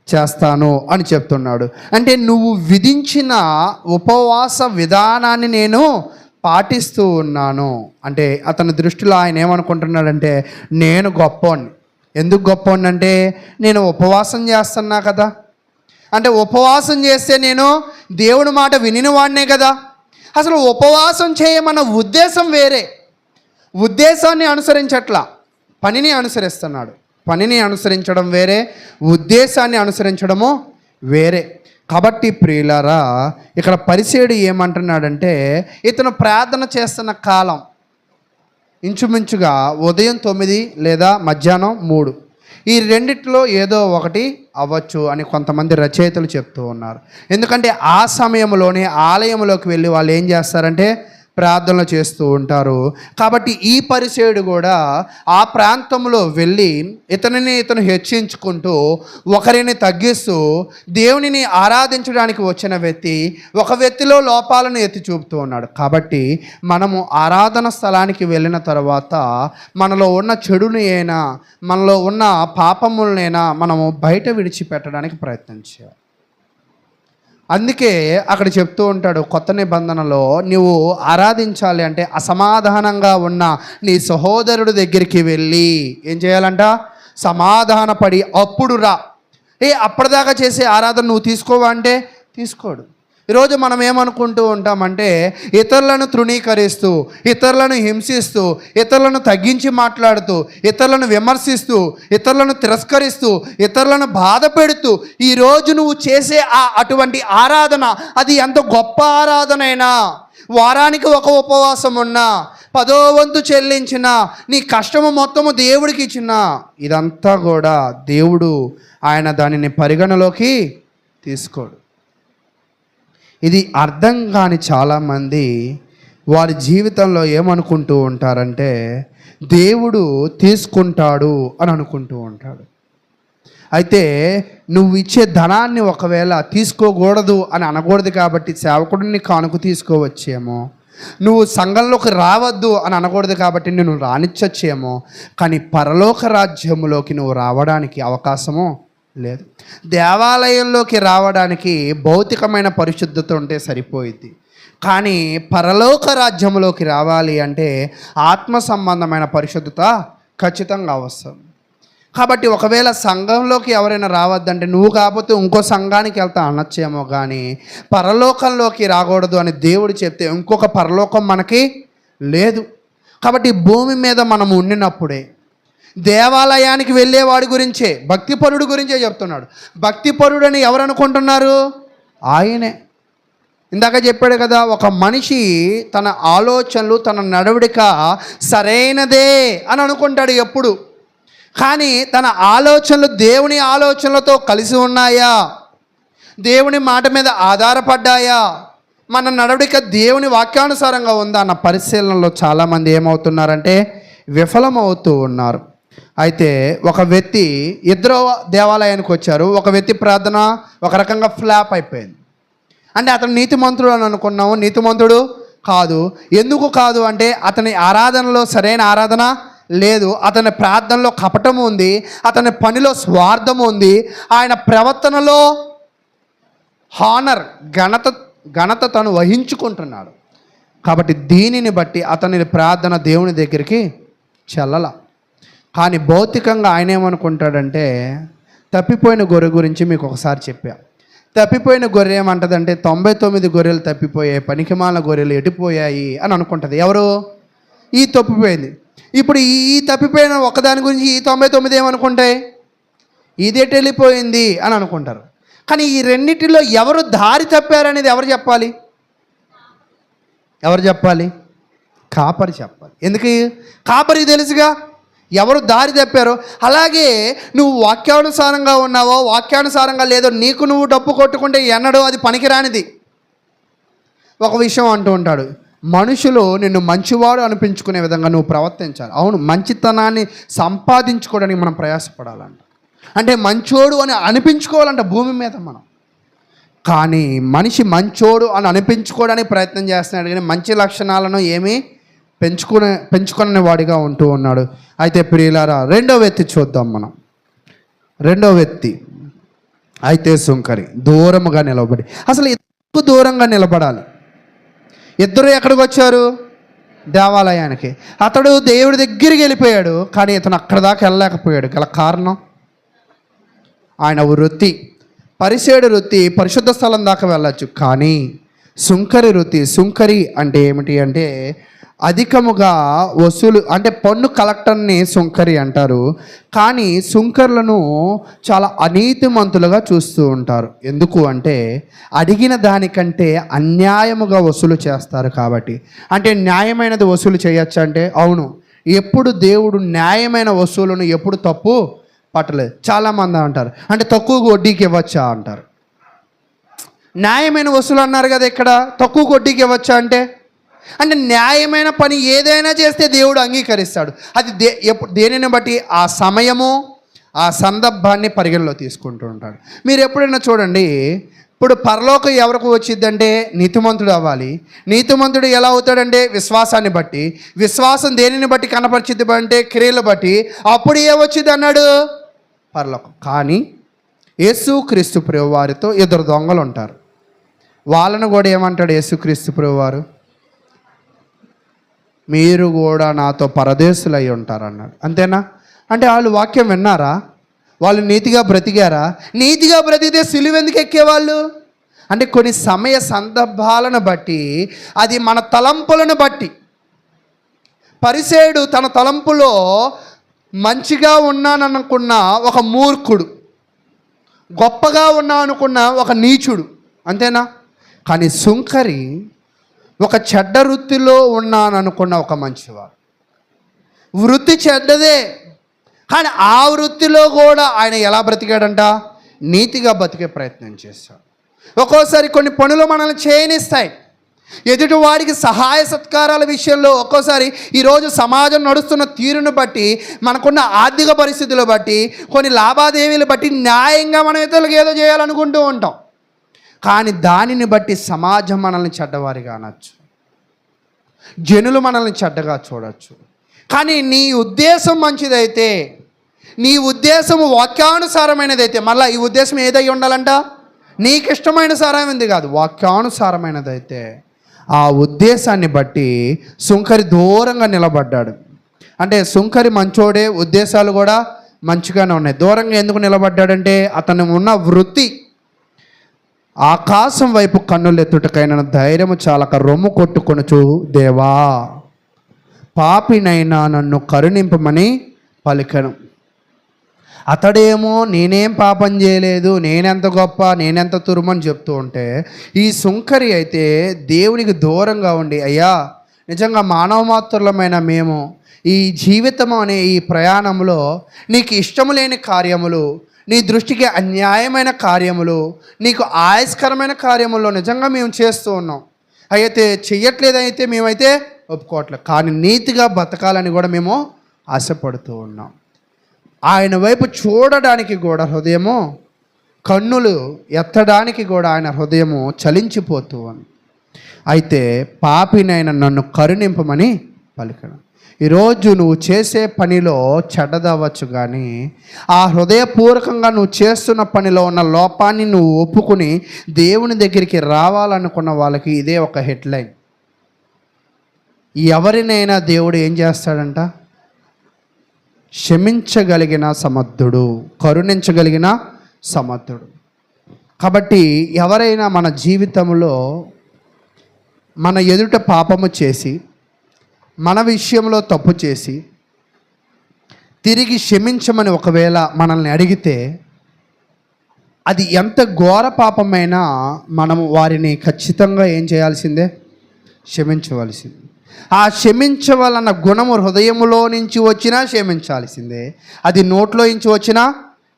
చేస్తాను అని చెప్తున్నాడు. అంటే నువ్వు విధించిన ఉపవాస విధానాన్ని నేను పాటిస్తూ ఉన్నాను అంటే అతని దృష్టిలో ఆయన ఏమనుకుంటున్నాడంటే నేను గొప్పోని. ఎందుకు గొప్పోని అంటే నేను ఉపవాసం చేస్తున్నా కదా, అంటే ఉపవాసం చేస్తే నేను దేవుడి మాట వినినవాడినే కదా. అసలు ఉపవాసం చేయమన్న ఉద్దేశం వేరే, ఉద్దేశాన్ని అనుసరించట్లా, పనిని అనుసరిస్తున్నాడు. పనిని అనుసరించడం వేరే, ఉద్దేశాన్ని అనుసరించడము వేరే. కాబట్టి ప్రియులారా, ఇక్కడ పరిసేయుడు ఏమంటున్నాడంటే ఇతను ప్రార్థన చేస్తున్న కాలం ఇంచుమించుగా ఉదయం 9 లేదా మధ్యాహ్నం 3, ఈ రెండిట్లో ఏదో ఒకటి అవ్వచ్చు అని కొంతమంది రచయితలు చెప్తూ ఉన్నారు. ఎందుకంటే ఆ సమయంలోనే ఆలయంలోకి వెళ్ళి వాళ్ళు ఏం చేస్తారంటే ప్రార్థనలు చేస్తూ ఉంటారు. కాబట్టి ఈ పరిసేయుడు కూడా ఆ ప్రాంతంలో వెళ్ళి ఇతను హెచ్చించుకుంటూ ఒకరిని తగ్గిస్తూ దేవునిని ఆరాధించడానికి వచ్చిన వ్యక్తి ఒక వ్యక్తిలో లోపాలను ఎత్తి చూపుతూ ఉన్నాడు. కాబట్టి మనము ఆరాధన స్థలానికి వెళ్ళిన తర్వాత మనలో ఉన్న చెడుని అయినా మనలో ఉన్న పాపములనైనా మనము బయట విడిచిపెట్టడానికి ప్రయత్నం చేయాలి. అందుకే అక్కడ చెప్తూ ఉంటాడు, కొత్త నిబంధనలో నువ్వు ఆరాధించాలి అంటే అసమాధానంగా ఉన్న నీ సహోదరుడి దగ్గరికి వెళ్ళి ఏం చేయాలంట? సమాధానపడి అప్పుడు రా. అప్పటిదాకా చేసే ఆరాధన నువ్వు తీసుకోవా అంటే తీసుకోడు. ఈరోజు మనం ఏమనుకుంటూ ఉంటామంటే ఇతరులను తృణీకరిస్తూ, ఇతరులను హింసిస్తూ, ఇతరులను తగ్గించి మాట్లాడుతూ, ఇతరులను విమర్శిస్తూ, ఇతరులను తిరస్కరిస్తూ, ఇతరులను బాధ పెడుతూ ఈరోజు నువ్వు చేసే అటువంటి ఆరాధన అది ఎంత గొప్ప ఆరాధనైనా, వారానికి ఒక ఉపవాసం ఉన్నా, 10వ వంతు చెల్లించిన, నీ కష్టము మొత్తము దేవుడికి ఇచ్చిన, ఇదంతా కూడా దేవుడు ఆయన దానిని పరిగణలోకి తీసుకోడు. ఇది అర్థం కాని చాలామంది వారి జీవితంలో ఏమనుకుంటూ ఉంటారంటే దేవుడు తీసుకుంటాడు అని అనుకుంటూ ఉంటాడు. అయితే నువ్వు ఇచ్చే ధనాన్ని ఒకవేళ తీసుకోకూడదు అని అనకూడదు కాబట్టి సేవకుడిని కానుక తీసుకోవచ్చేమో, నువ్వు సంఘంలోకి రావద్దు అని అనకూడదు కాబట్టి నేను రానిచ్చొచ్చేమో, కానీ పరలోక రాజ్యములోకి నువ్వు రావడానికి అవకాశము లేదు. దేవాలయంలోకి రావడానికి భౌతికమైన పరిశుద్ధత ఉంటే సరిపోయింది, కానీ పరలోక రాజ్యంలోకి రావాలి అంటే ఆత్మ సంబంధమైన పరిశుద్ధత ఖచ్చితంగా అవసరం. కాబట్టి ఒకవేళ సంఘంలోకి ఎవరైనా రావద్దంటే నువ్వు కాకపోతే ఇంకో సంఘానికి వెళ్తా అనొచ్చేమో, కానీ పరలోకంలోకి రాకూడదు అని దేవుడు చెప్తే ఇంకొక పరలోకం మనకి లేదు. కాబట్టి భూమి మీద మనం ఉండినప్పుడే దేవాలయానికి వెళ్ళేవాడి గురించే, భక్తిపరుడు గురించే చెప్తున్నాడు. భక్తిపరుడు అని ఎవరు అనుకుంటున్నారు? ఆయనే. ఇందాక చెప్పాడు కదా, ఒక మనిషి తన ఆలోచనలు తన నడవడిక సరైనదే అని అనుకుంటాడు ఎప్పుడు. కానీ తన ఆలోచనలు దేవుని ఆలోచనలతో కలిసి ఉన్నాయా, దేవుని మాట మీద ఆధారపడ్డాయా, మన నడవడిక దేవుని వాక్యానుసారంగా ఉందా అన్న పరిశీలనలో చాలామంది ఏమవుతున్నారంటే విఫలమవుతూ ఉన్నారు. అయితే ఒక వ్యక్తి, ఇద్దరు దేవాలయానికి వచ్చారు. ఒక వ్యక్తి ప్రార్థన ఒక రకంగా ఫ్లాప్ అయిపోయింది. అంటే అతను నీతిమంతుడు అని అనుకున్నాము, నీతిమంతుడు కాదు. ఎందుకు కాదు అంటే అతని ఆరాధనలో సరైన ఆరాధన లేదు, అతని ప్రార్థనలో కపటం ఉంది, అతని పనిలో స్వార్థం ఉంది, ఆయన ప్రవర్తనలో హానర్ ఘనత తను వహించుకుంటున్నాడు. కాబట్టి దీనిని బట్టి అతని ప్రార్థన దేవుని దగ్గరికి చెల్లల. కానీ భౌతికంగా ఆయన ఏమనుకుంటాడంటే, తప్పిపోయిన గొర్రె గురించి మీకు ఒకసారి చెప్పా. తప్పిపోయిన గొర్రె ఏమంటదంటే 99 గొర్రెలు తప్పిపోయాయి, పనికిమాల గొర్రెలు ఎటుపోయాయి అని అనుకుంటుంది. ఎవరు? ఈ తప్పిపోయింది. ఇప్పుడు ఈ తప్పిపోయిన ఒకదాని గురించి ఈ 99 ఏమనుకుంటాయి? ఇదేటి వెళ్ళిపోయింది అని అనుకుంటారు. కానీ ఈ రెండిటిలో ఎవరు దారి తప్పారనేది ఎవరు చెప్పాలి? కాపరి చెప్పాలి. ఎందుకు? కాపరికి తెలుసుగా ఎవరు దారి తప్పారో. అలాగే నువ్వు వాక్యానుసారంగా ఉన్నావో వాక్యానుసారంగా లేదో నీకు నువ్వు డప్పు కొట్టుకుంటే ఎన్నడూ అది పనికిరానిది. ఒక విషయం అంటూ ఉంటాడు, మనుషులు నిన్ను మంచివాడు అనిపించుకునే విధంగా నువ్వు ప్రవర్తించాలి. అవును, మంచితనాన్ని సంపాదించుకోవడానికి మనం ప్రయాసపడాలంట. అంటే మంచోడు అని అనిపించుకోవాలంట భూమి మీద మనం. కానీ మనిషి మంచోడు అని అనిపించుకోవడానికి ప్రయత్నం చేస్తున్నాడు, కానీ మంచి లక్షణాలను ఏమీ పెంచుకునే వాడిగా ఉంటూ ఉన్నాడు. అయితే ప్రియులారా, రెండో వ్యక్తి చూద్దాం మనం. రెండో వ్యక్తి అయితే సుంకరి దూరముగా నిలబడి. అసలు ఎందుకు దూరంగా నిలబడాలి? ఇద్దరు ఎక్కడికి వచ్చారు? దేవాలయానికి. అతడు దేవుడి దగ్గరికి వెళ్ళిపోయాడు, కానీ ఇతను అక్కడ దాకా వెళ్ళలేకపోయాడు. గల కారణం ఆయన వృత్తి. పరిసేడు వృత్తి పరిశుద్ధ స్థలం దాకా వెళ్ళచ్చు, కానీ సుంకరి అంటే ఏమిటి అంటే అధికముగా వసూలు, అంటే పన్ను కలెక్టర్ని సుంకరి అంటారు. కానీ సుంకర్లను చాలా అనీతిమంతులుగా చూస్తూ ఉంటారు. ఎందుకు అంటే అడిగిన దానికంటే అన్యాయముగా వసూలు చేస్తారు కాబట్టి. అంటే న్యాయమైనది వసూలు చేయొచ్చు అంటే అవును. ఎప్పుడు దేవుడు న్యాయమైన వసూలును ఎప్పుడు తప్పు పట్టలేదు. చాలామంది అంటారు అంటే తక్కువ వడ్డీకి ఇవ్వచ్చా అంటారు. న్యాయమైన వసూలు అన్నారు కదా, ఇక్కడ తక్కువ వడ్డీకి ఇవ్వచ్చా అంటే న్యాయమైన పని ఏదైనా చేస్తే దేవుడు అంగీకరిస్తాడు. అది దేనిని బట్టి ఆ సమయము ఆ సందర్భాన్ని పరిగణలో తీసుకుంటూ ఉంటాడు. మీరు ఎప్పుడైనా చూడండి, ఇప్పుడు పరలోకం ఎవరికి వచ్చిందంటే నీతిమంతుడు అవ్వాలి. నీతిమంతుడు ఎలా అవుతాడంటే విశ్వాసాన్ని బట్టి. విశ్వాసం దేనిని బట్టి కనపరిచిద్ది అంటే క్రియలు బట్టి. అప్పుడు ఏమొచ్చింది అన్నాడు? పరలోకం. కానీ యేసుక్రీస్తు ప్రభువు వారితో ఇద్దరు దొంగలు ఉంటారు. వాళ్ళను కూడా ఏమంటాడు యేసుక్రీస్తు ప్రభువు వారు? మీరు కూడా నాతో పరదేశులు అయి ఉంటారు అన్నాడు. అంతేనా? అంటే వాళ్ళు వాక్యం విన్నారా? వాళ్ళు నీతిగా బ్రతికారా? నీతిగా బ్రతికితే సిలువ ఎందుకు ఎక్కేవాళ్ళు? అంటే కొన్ని సమయ సందర్భాలను బట్టి, అది మన తలంపులను బట్టి. పరిసేయుడు తన తలంపులో మంచిగా ఉన్నాననుకున్న ఒక మూర్ఖుడు, గొప్పగా ఉన్నా అనుకున్న ఒక నీచుడు. అంతేనా? కానీ సుంకరి ఒక చెడ్డ వృత్తిలో ఉన్నాననుకున్న ఒక మంచివాడు. వృత్తి చెడ్డదే, కానీ ఆ వృత్తిలో కూడా ఆయన ఎలా బ్రతికాడంట? నీతిగా బ్రతికే ప్రయత్నం చేశాడు. ఒక్కోసారి కొన్ని పనులు మనల్ని చేయనిస్తాయి. ఎదుటి వాడికి సహాయ సత్కారాల విషయంలో ఒక్కోసారి ఈరోజు సమాజం నడుస్తున్న తీరును బట్టి, మనకున్న ఆర్థిక పరిస్థితులు బట్టి, కొన్ని లావాదేవీలు బట్టి న్యాయంగా మనం ఇతరులకు ఏదో చేయాలనుకుంటూ ఉంటాం. కానీ దానిని బట్టి సమాజం మనల్ని చెడ్డవారిగా అనొచ్చు, జనులు మనల్ని చెడ్డగా చూడవచ్చు. కానీ నీ ఉద్దేశం మంచిదైతే, నీ ఉద్దేశం వాక్యానుసారమైనదైతే, మళ్ళీ ఈ ఉద్దేశం ఏదై ఉండాలంట? నీకు ఇష్టమైన సారమైనది కాదు, వాక్యానుసారమైనదైతే ఆ ఉద్దేశాన్ని బట్టి సుంకరి దూరంగా నిలబడ్డాడు. అంటే సుంకరి మంచోడే, ఉద్దేశాలు కూడా మంచిగానే ఉన్నాయి. దూరంగా ఎందుకు నిలబడ్డాడంటే అతను ఉన్న వృత్తి ఆకాశం వైపు కన్నులెత్తుటకైన ధైర్యము చాలక రొమ్ము కొట్టుకొనుచు, దేవా పాపినైనా నన్ను కరుణింపమని పలికెను. అతడేమో నేనేం పాపం చేయలేదు, నేనెంత గొప్ప, నేనెంత తురుమని చెప్తూ ఉంటే, ఈ సుంకరి అయితే దేవునికి దూరంగా ఉండి, అయ్యా నిజంగా మానవ మాత్రులమైన మేము ఈ జీవితం అనే ఈ ప్రయాణంలో నీకు ఇష్టము లేని కార్యములు, నీ దృష్టికి అన్యాయమైన కార్యములు, నీకు ఆయస్కరమైన కార్యముల్లో నిజంగా మేము చేస్తూ ఉన్నాం. అయితే చెయ్యట్లేదైతే మేమైతే ఒప్పుకోవట్లేదు, కానీ నీతిగా బతకాలని కూడా మేము ఆశపడుతూ ఉన్నాం. ఆయన వైపు చూడడానికి కూడా హృదయము, కన్నులు ఎత్తడానికి కూడా ఆయన హృదయము చలించిపోతూ ఉంది. అయితే పాపినైన నన్ను కరుణింపమని పలికాడు. ఈరోజు నువ్వు చేసే పనిలో చెడ్డదవ్వచ్చు, కానీ ఆ హృదయపూర్వకంగా నువ్వు చేస్తున్న పనిలో ఉన్న లోపాన్ని నువ్వు ఒప్పుకుని దేవుని దగ్గరికి రావాలనుకున్న వాళ్ళకి ఇదే ఒక హెడ్లైన్. ఎవరినైనా దేవుడు ఏం చేస్తాడంట? క్షమించగలిగిన సమర్థుడు, కరుణించగలిగిన సమర్థుడు. కాబట్టి ఎవరైనా మన జీవితంలో మన ఎదుట పాపము చేసి, మన విషయంలో తప్పు చేసి తిరిగి క్షమించమని ఒకవేళ మనల్ని అడిగితే, అది ఎంత ఘోర పాపమైనా మనము వారిని ఖచ్చితంగా ఏం చేయాల్సిందే? క్షమించవలసింది. ఆ క్షమించవలన గుణము హృదయములో నుంచి వచ్చినా క్షమించాల్సిందే, అది నోట్లో నుంచి వచ్చినా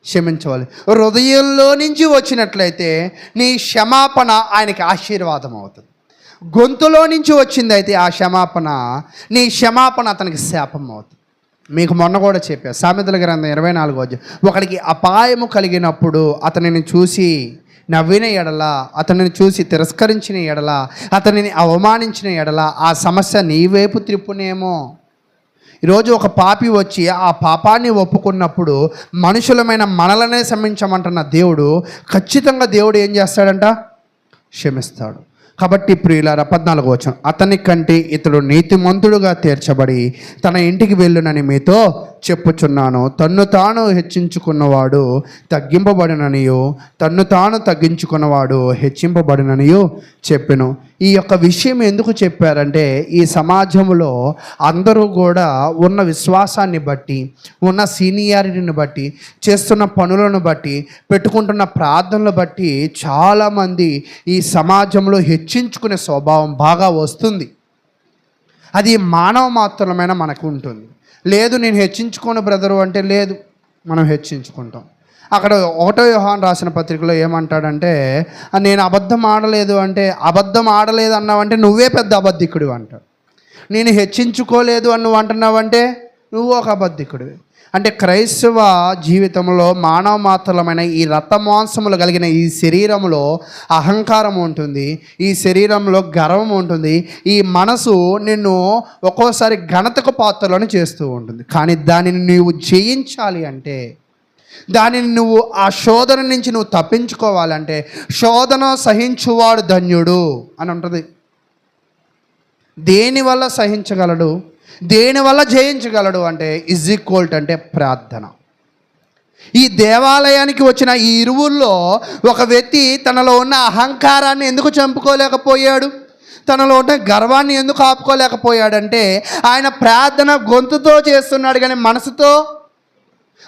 క్షమించవాలి. హృదయంలో నుంచి వచ్చినట్లయితే నీ క్షమాపణ ఆయనకి ఆశీర్వాదం అవుతుంది. గొంతులో నుంచి వచ్చిందైతే ఆ క్షమాపణ, నీ క్షమాపణ అతనికి శాపం అవుతుంది. మీకు మొన్న కూడా చెప్పా, సామెతల గ్రంథం 24 ఒకడికి అపాయము కలిగినప్పుడు అతనిని చూసి నవ్విన ఎడల, అతనిని చూసి తిరస్కరించిన ఎడల, అతనిని అవమానించిన ఎడల ఆ సమస్య నీ వైపు త్రిప్పునేమో. ఈరోజు ఒక పాపి వచ్చి ఆ పాపాన్ని ఒప్పుకున్నప్పుడు మనుషులమైన మనలనే క్షమించమంటున్న దేవుడు, ఖచ్చితంగా దేవుడు ఏం చేస్తాడంట? క్షమిస్తాడు. కాబట్టి ప్రియులారా 14 అతని కంటే ఇతడు నీతిమంతుడుగా తీర్చబడి తన ఇంటికి వెళ్ళునని మీతో చెప్పుచున్నాను. తన్ను తాను హెచ్చించుకున్నవాడు తగ్గింపబడిననియు, తన్ను తాను తగ్గించుకున్నవాడు హెచ్చింపబడిననియు చెప్పెను. ఈ యొక్క విషయం ఎందుకు చెప్పారంటే, ఈ సమాజంలో అందరూ కూడా ఉన్న విశ్వాసాన్ని బట్టి, ఉన్న సీనియారిటీని బట్టి, చేస్తున్న పనులను బట్టి, పెట్టుకుంటున్న ప్రార్థనలు బట్టి చాలామంది ఈ సమాజంలో హెచ్చించుకునే స్వభావం బాగా వస్తుంది. అది మానవ మాత్రమైన మనకు ఉంటుంది. లేదు నేను హెచ్చించుకోను బ్రదరు అంటే, లేదు మనం హెచ్చించుకుంటాం. అక్కడ 1 యోహాను రాసిన పత్రికలో ఏమంటాడంటే, నేను అబద్ధం ఆడలేదు అంటే, అబద్ధం ఆడలేదు అన్నావంటే నువ్వే పెద్ద అబద్ధికుడు అంటాడు. నేను హెచ్చించుకోలేదు అని నువ్వు అంటున్నావంటే నువ్వు ఒక అబద్ధికుడివి. అంటే క్రైస్తవ జీవితంలో మానవ మాత్రమైన ఈ రక్తమాంసములు కలిగిన ఈ శరీరంలో అహంకారం ఉంటుంది, ఈ శరీరంలో గర్వం ఉంటుంది, ఈ మనసు నిన్ను ఒక్కోసారి ఘనతకు పాత్రలను చేస్తూ ఉంటుంది. కానీ దానిని నువ్వు జయించాలి అంటే, దానిని నువ్వు ఆ శోధన నుంచి నువ్వు తప్పించుకోవాలంటే, శోధన సహించువాడు ధన్యుడు అని ఉంటుంది. దేనివల్ల సహించగలడు, దేనివల్ల జయించగలడు అంటే ఈక్వల్ అంటే ప్రార్థన. ఈ దేవాలయానికి వచ్చిన ఈ ఇరువుల్లో ఒక వ్యక్తి తనలో ఉన్న అహంకారాన్ని ఎందుకు చంపుకోలేకపోయాడు, తనలో ఉన్న గర్వాన్ని ఎందుకు ఆపుకోలేకపోయాడంటే, ఆయన ప్రార్థన గొంతుతో చేస్తున్నాడు కానీ మనసుతో.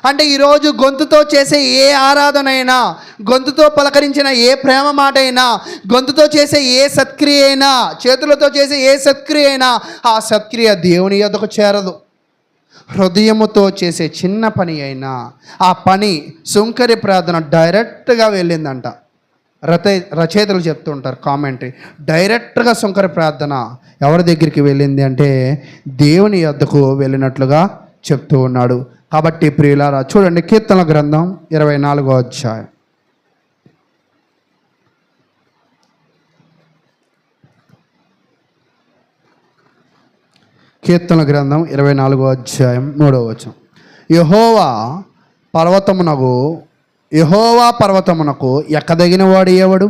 అంటే ఈరోజు గొంతుతో చేసే ఏ ఆరాధన అయినా, గొంతుతో పలకరించిన ఏ ప్రేమ మాట అయినా, గొంతుతో చేసే ఏ సత్క్రియ అయినా, చేతులతో చేసే ఏ సత్క్రియ అయినా ఆ సత్క్రియ దేవుని యొద్దకు చేరదు. హృదయముతో చేసే చిన్న పని అయినా ఆ పని, సుంకరి ప్రార్థన డైరెక్ట్గా వెళ్ళిందంట. రచయితలు చెప్తుంటారు కామెంటరీ, డైరెక్ట్గా సుంకరి ప్రార్థన ఎవరి దగ్గరికి వెళ్ళింది అంటే దేవుని యొద్దకు వెళ్ళినట్లుగా చెప్తూ ఉన్నాడు. కాబట్టి ప్రియులారా చూడండి, కీర్తనల గ్రంథం 24 కీర్తనల గ్రంథం 24 3 యెహోవా పర్వతమునకు ఎక్కదగిన వాడు ఎవడు?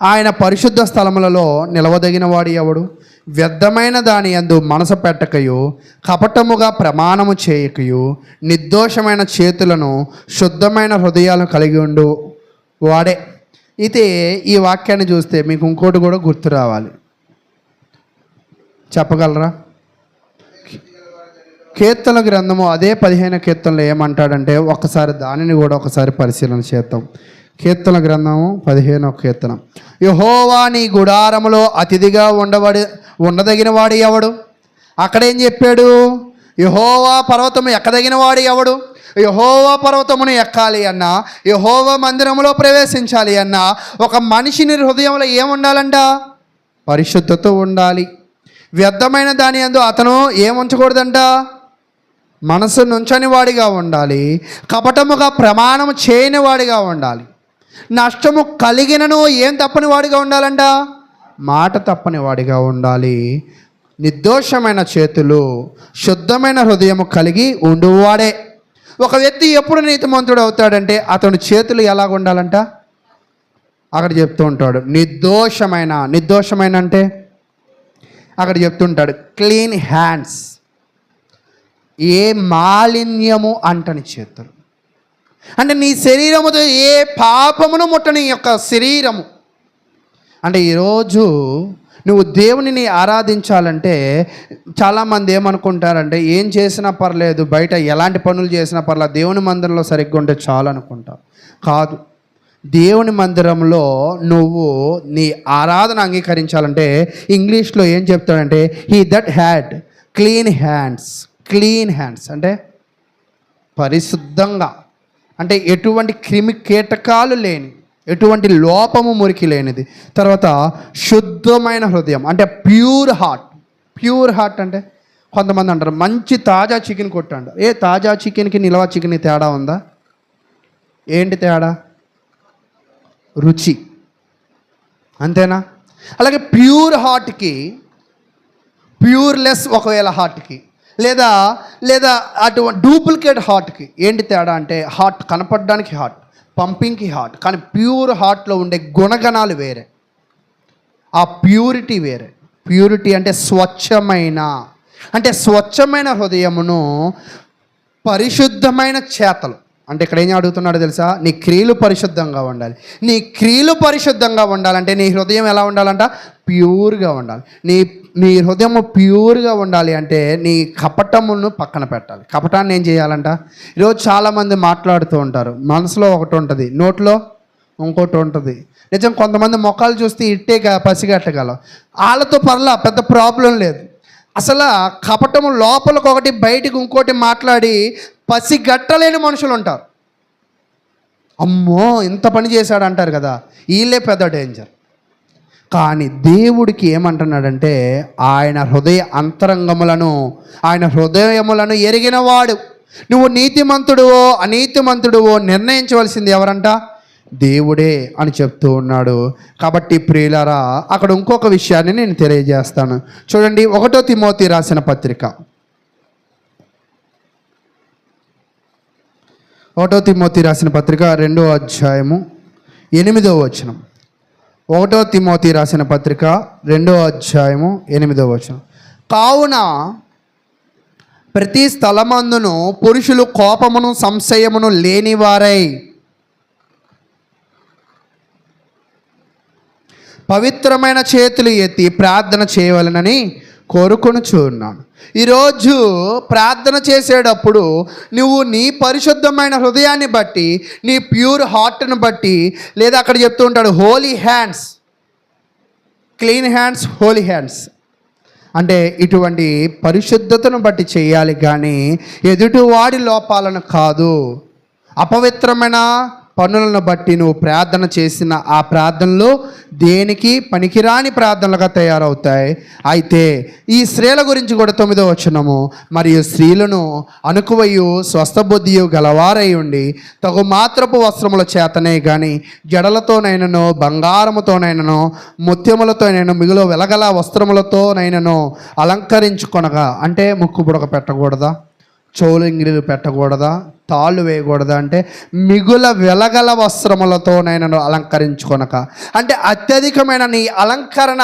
ఆయన పరిశుద్ధ స్థలములలో నిలవదగిన వాడు ఎవడు? వ్యర్థమైన దాని యందు మనసు పెట్టకయు, కపటముగా ప్రమాణము చేయకయు, నిర్దోషమైన చేతులను, శుద్ధమైన హృదయాలను కలిగి ఉండు వాడే. అయితే ఈ వాక్యాన్ని చూస్తే మీకు ఇంకోటి కూడా గుర్తు రావాలి, చెప్పగలరా? కీర్తన గ్రంథము అదే 15 కీర్తనలో ఏమంటాడంటే ఒకసారి దానిని కూడా ఒకసారి పరిశీలన చేద్దాం. కీర్తన గ్రంథము 15వ కీర్తన. యెహోవా నీ గుడారములో అతిథిగా ఉండదగిన వాడు ఎవడు? అక్కడేం చెప్పాడు? యెహోవా పర్వతము ఎక్కదగిన వాడు ఎవడు? యెహోవా పర్వతమును ఎక్కాలి అన్నా, యెహోవా మందిరములో ప్రవేశించాలి అన్నా ఒక మనిషిని హృదయంలో ఏముండాలంట? పరిశుద్ధత ఉండాలి. వ్యర్థమైన దాని యందు అతను ఏముంచకూడదంట? మనసు నుంచని వాడిగా ఉండాలి. కపటముగా ప్రమాణము చేయని వాడిగా ఉండాలి. నష్టము కలిగినను ఏం తప్పని వాడిగా ఉండాలంట? మాట తప్పని వాడిగా ఉండాలి. నిర్దోషమైన చేతులు, శుద్ధమైన హృదయము కలిగి ఉండువాడే. ఒక వ్యక్తి ఎప్పుడు నీతిమంతుడు అవుతాడంటే అతని చేతులు ఎలాగ ఉండాలంట? అక్కడ చెప్తూ ఉంటాడు నిర్దోషమైన అంటే అక్కడ చెప్తుంటాడు క్లీన్ హ్యాండ్స్, ఏ మాలిన్యము అంటని చేతులు. అంటే నీ శరీరముతో ఏ పాపమును ముట్టని యొక్క శరీరము. అంటే ఈరోజు నువ్వు దేవునిని ఆరాధించాలంటే చాలామంది ఏమనుకుంటారంటే ఏం చేసినా పర్లేదు, బయట ఎలాంటి పనులు చేసినా పర్లేదు, దేవుని మందిరంలో సరిగ్గా ఉంటే చాలు అనుకుంటావు. కాదు, దేవుని మందిరంలో నువ్వు నీ ఆరాధన అంగీకరించాలంటే ఇంగ్లీష్లో ఏం చెప్తాడంటే he that had clean hands అంటే పరిశుద్ధంగా, అంటే ఎటువంటి క్రిమి కీటకాలు లేని, ఎటువంటి లోపము మురికి లేనిది. తర్వాత శుద్ధమైన హృదయం అంటే ప్యూర్ హార్ట్ అంటే కొంతమంది అంటారు మంచి తాజా చికెన్ కొట్టండి. తాజా చికెన్కి నిల్వ చికెన్ తేడా ఉందా? ఏంటి తేడా? రుచి, అంతేనా? అలాగే ప్యూర్ హార్ట్కి, ప్యూర్లెస్ ఒకవేళ హార్ట్కి, లేదా అటు డూప్లికేట్ హార్ట్కి ఏంటి తేడా అంటే హార్ట్ కనపడడానికి హార్ట్, పంపింగ్కి హార్ట్, కానీ ప్యూర్ హార్ట్లో ఉండే గుణగణాలు వేరే, ఆ ప్యూరిటీ వేరే. ప్యూరిటీ అంటే స్వచ్ఛమైన హృదయమును, పరిశుద్ధమైన చేతలు. అంటే ఇక్కడ ఏం అడుగుతున్నాడు తెలుసా? నీ క్రియలు పరిశుద్ధంగా ఉండాలి. నీ క్రియలు పరిశుద్ధంగా ఉండాలంటే నీ హృదయం ఎలా ఉండాలంట? ప్యూర్గా ఉండాలి. నీ హృదయం ప్యూర్గా ఉండాలి అంటే నీ కపటమును పక్కన పెట్టాలి. కపటాన్ని ఏం చేయాలంట? ఈరోజు చాలామంది మాట్లాడుతూ ఉంటారు, మనసులో ఒకటి ఉంటుంది, నోట్లో ఇంకోటి ఉంటుంది. నిజం, కొంతమంది మొక్కలు చూస్తే ఇట్టే పసిగట్టగలవు. వాళ్ళతో పర్లా పెద్ద ప్రాబ్లం లేదు. అసలు కపటము లోపలికి ఒకటి బయటికి ఇంకోటి మాట్లాడి పసిగట్టలేని మనుషులు ఉంటారు. అమ్మో ఇంత పని చేశాడు అంటారు కదా, వీళ్ళే పెద్ద డేంజర్. కానీ దేవుడికి ఏమంటున్నాడంటే ఆయన హృదయ అంతరంగములను, ఆయన హృదయములను ఎరిగినవాడు. నువ్వు నీతిమంతుడువో అనీతిమంతుడువో నిర్ణయించవలసింది ఎవరంట? దేవుడే అని చెప్తూ ఉన్నాడు. కాబట్టి ప్రియులారా, అక్కడ ఇంకొక విషయాన్ని నేను తెలియజేస్తాను. చూడండి, 1 తిమోతి రాసిన పత్రిక 1 తిమోతి రాసిన పత్రిక 2వ అధ్యాయము 8వ వచనం. 1 తిమోతి రాసిన పత్రిక 2వ అధ్యాయము 8వ వచనం. కావున ప్రతి స్థలమందును పురుషులు కోపమును సంశయమును లేనివారై పవిత్రమైన చేతులు ఎత్తి ప్రార్థన చేయవలనని కోరుకొనుచున్నాను. ఈరోజు ప్రార్థన చేసేటప్పుడు నువ్వు నీ పరిశుద్ధమైన హృదయాన్ని బట్టి, నీ ప్యూర్ హార్ట్ను బట్టి, లేదా అక్కడ చెప్తూ ఉంటాడు holy hands, clean hands, holy hands అంటే ఇటువంటి పరిశుద్ధతను బట్టి చేయాలి, కానీ ఎదుటివాడి లోపాలను కాదు. అపవిత్రమైన పనులను బట్టి నువ్వు ప్రార్థన చేసిన ఆ ప్రార్థనలు దేనికి పనికిరాని ప్రార్థనలుగా తయారవుతాయి. అయితే ఈ స్త్రీల గురించి కూడా 9వ వచనము, మరియు స్త్రీలను అనుకువయు స్వస్థబుద్ధియు గలవారై ఉండి తగు మాత్రపు వస్త్రముల చేతనే కానీ జడలతోనైనను బంగారముతోనైనను ముత్యములతోనైనా మిగులు వెలగల వస్త్రములతోనైనను అలంకరించుకొనగా, అంటే ముక్కు బుడక పెట్టకూడదా, చెవులు ఇంగిలీలు పెట్టకూడదా, తాళ్ళు వేయకూడదా, అంటే మిగుల వెలగల వస్త్రములతోనైనా అలంకరించుకొనక, అంటే అత్యధికమైన నీ అలంకరణ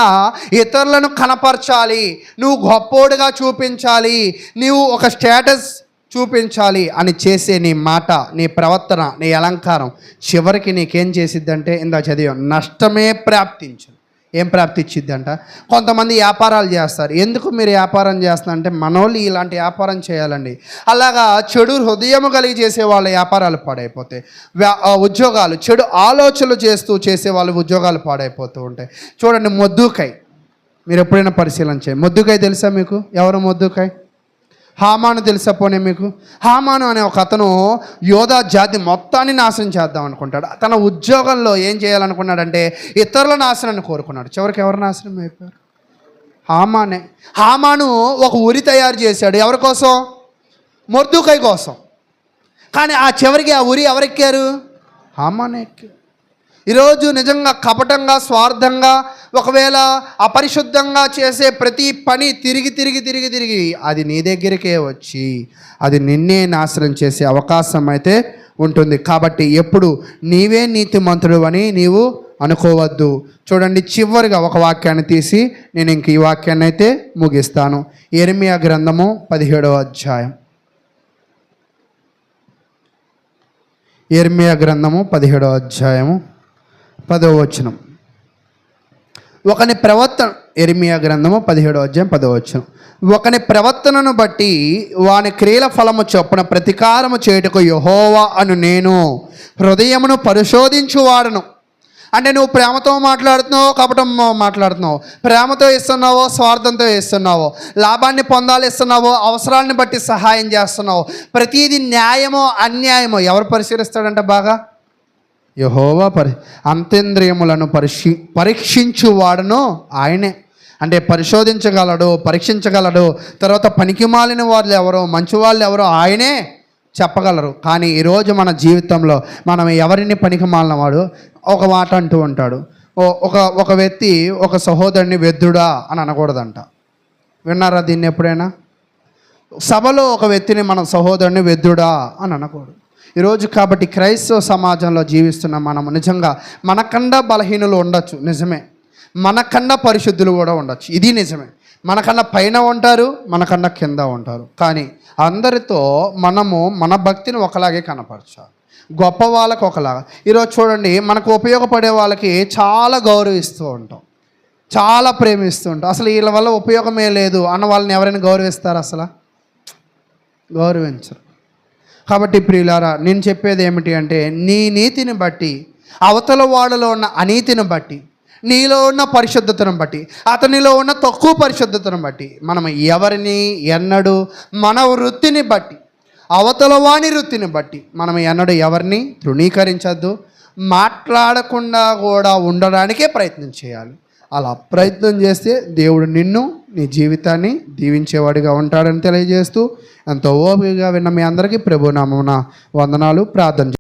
ఇతరులను కనపరచాలి, నువ్వు గొప్పోడుగా చూపించాలి, నీవు ఒక స్టేటస్ చూపించాలి అని చేసే నీ మాట, నీ ప్రవర్తన, నీ అలంకారం చివరికి నీకేం చేసిద్దంటే ఇందా చదివాం, నష్టమే ప్రాప్తించు. ఏం ప్రాప్తి ఇచ్చిద్దంట? కొంతమంది వ్యాపారాలు చేస్తారు. ఎందుకు మీరు వ్యాపారం చేస్తున్నారంటే మనోళ్ళు ఇలాంటి వ్యాపారం చేయాలండి. అలాగా చెడు హృదయము కలిగి చేసే వాళ్ళ వ్యాపారాలు పాడైపోతాయి. ఉద్యోగాలు చెడు ఆలోచనలు చేసే వాళ్ళ ఉద్యోగాలు పాడైపోతూ ఉంటాయి. చూడండి, మొద్దుకాయ్ మీరు ఎప్పుడైనా పరిశీలన చేయండి. మొద్దుకాయ్ తెలుసా మీకు? ఎవరు మొద్దుకాయ్? హామాను తెలుసా పోనీ మీకు? హామాను అనే ఒక అతను యోధా జాతి మొత్తాన్ని నాశనం చేద్దాం అనుకుంటాడు. తన ఉద్యోగంలో ఏం చేయాలనుకున్నాడంటే ఇతరుల నాశనాన్ని కోరుకున్నాడు. చివరికి ఎవరు నాశనం అయిపోయారు? హామానే. హామాను ఒక ఉరి తయారు చేశాడు. ఎవరి కోసం? మొర్దుకై కోసం. కానీ ఆ చివరికి ఆ ఉరి ఎవరెక్కారు? హామానే ఎక్కారు. ఈరోజు నిజంగా కపటంగా, స్వార్థంగా, ఒకవేళ అపరిశుద్ధంగా చేసే ప్రతి పని తిరిగి అది నీ దగ్గరికే వచ్చి అది నిన్నే నాశనం చేసే అవకాశం అయితే ఉంటుంది. కాబట్టి ఎప్పుడు నీవే నీతిమంతుడు అని నీవు అనుకోవద్దు. చూడండి, చివరిగా ఒక వాక్యాన్ని తీసి నేను ఇంక ఈ వాక్యాన్ని అయితే ముగిస్తాను. యెరెమీయా గ్రంథము 17వ అధ్యాయం. యెరెమీయా గ్రంథము 17వ అధ్యాయము 10వ వచనం. ఒకని ప్రవర్తన, యెరెమీయా గ్రంథము 17వ అధ్యాయం 10వ వచనం. ఒకని ప్రవర్తనను బట్టి వాని క్రియల ఫలము చొప్పున ప్రతీకారము చేయుటకు యెహోవా అను నేను హృదయమును పరిశోధించువాడను. అంటే నువ్వు ప్రేమతో మాట్లాడుతున్నావో కపటం మాట్లాడుతున్నావు, ప్రేమతో ఇస్తున్నావో స్వార్థంతో ఇస్తున్నావో, లాభాన్ని పొందాలి ఇస్తున్నావో అవసరాన్ని బట్టి సహాయం చేస్తున్నావు, ప్రతిదీ న్యాయమో అన్యాయమో ఎవరు పరిశీలిస్తాడంటే బాగా? యెహోవా అంతేంద్రియములను పరీక్షించువాడును ఆయనే. అంటే పరిశోధించగలడు, పరీక్షించగలడు. తర్వాత పనికిమాలిన వాళ్ళు ఎవరో, మంచి వాళ్ళు ఎవరో ఆయనే చెప్పగలరు. కానీ ఈరోజు మన జీవితంలో మనం ఎవరిని పనికిమాలిన వాడు ఒక మాట అంటూ ఉంటాడు. ఒక వ్యక్తి ఒక సహోదరుని వెద్దుడా అని అనకూడదంట. విన్నారా దీన్ని ఎప్పుడైనా? సభలో ఒక వ్యక్తిని మన సహోదరుని వెద్దుడా అని అనకూడదు. ఈరోజు కాబట్టి క్రైస్తవ సమాజంలో జీవిస్తున్న మనం నిజంగా మనకన్నా బలహీనులు ఉండొచ్చు, నిజమే. మనకన్నా పరిశుద్ధులు కూడా ఉండొచ్చు, ఇది నిజమే. మనకన్నా పైన ఉంటారు, మనకన్నా కింద ఉంటారు. కానీ అందరితో మనము మన భక్తిని ఒకలాగే కనపరచాలి. గొప్ప వాళ్ళకి ఒకలాగా. ఈరోజు చూడండి, మనకు ఉపయోగపడే వాళ్ళకి చాలా గౌరవిస్తూ ఉంటాం, చాలా ప్రేమిస్తూ ఉంటాం. అసలు వీళ్ళ వల్ల ఉపయోగమే లేదు అన్న వాళ్ళని ఎవరైనా గౌరవిస్తారు? అసలు గౌరవించరు. కాబట్టి ప్రియులారా, నేను చెప్పేది ఏమిటి అంటే, నీ నీతిని బట్టి, అవతల వాడిలో ఉన్న అనీతిని బట్టి, నీలో ఉన్న పరిశుద్ధతను బట్టి, అతనిలో ఉన్న తక్కువ పరిశుద్ధతను బట్టి మనం ఎవరిని ఎన్నడూ మన వృత్తిని బట్టి, అవతల వాని వృత్తిని బట్టి మనం ఎన్నడూ ఎవరిని తృణీకరించద్దు. మాట్లాడకుండా కూడా ఉండడానికే ప్రయత్నం చేయాలి. అలా ప్రయత్నం చేస్తే దేవుడు నిన్ను, నీ జీవితాన్ని దీవించేవాడిగా ఉంటాడని తెలియజేస్తూ ఎంతో ఓపికగా విన్న మీ అందరికీ ప్రభునామమున వందనాలు. ప్రార్థన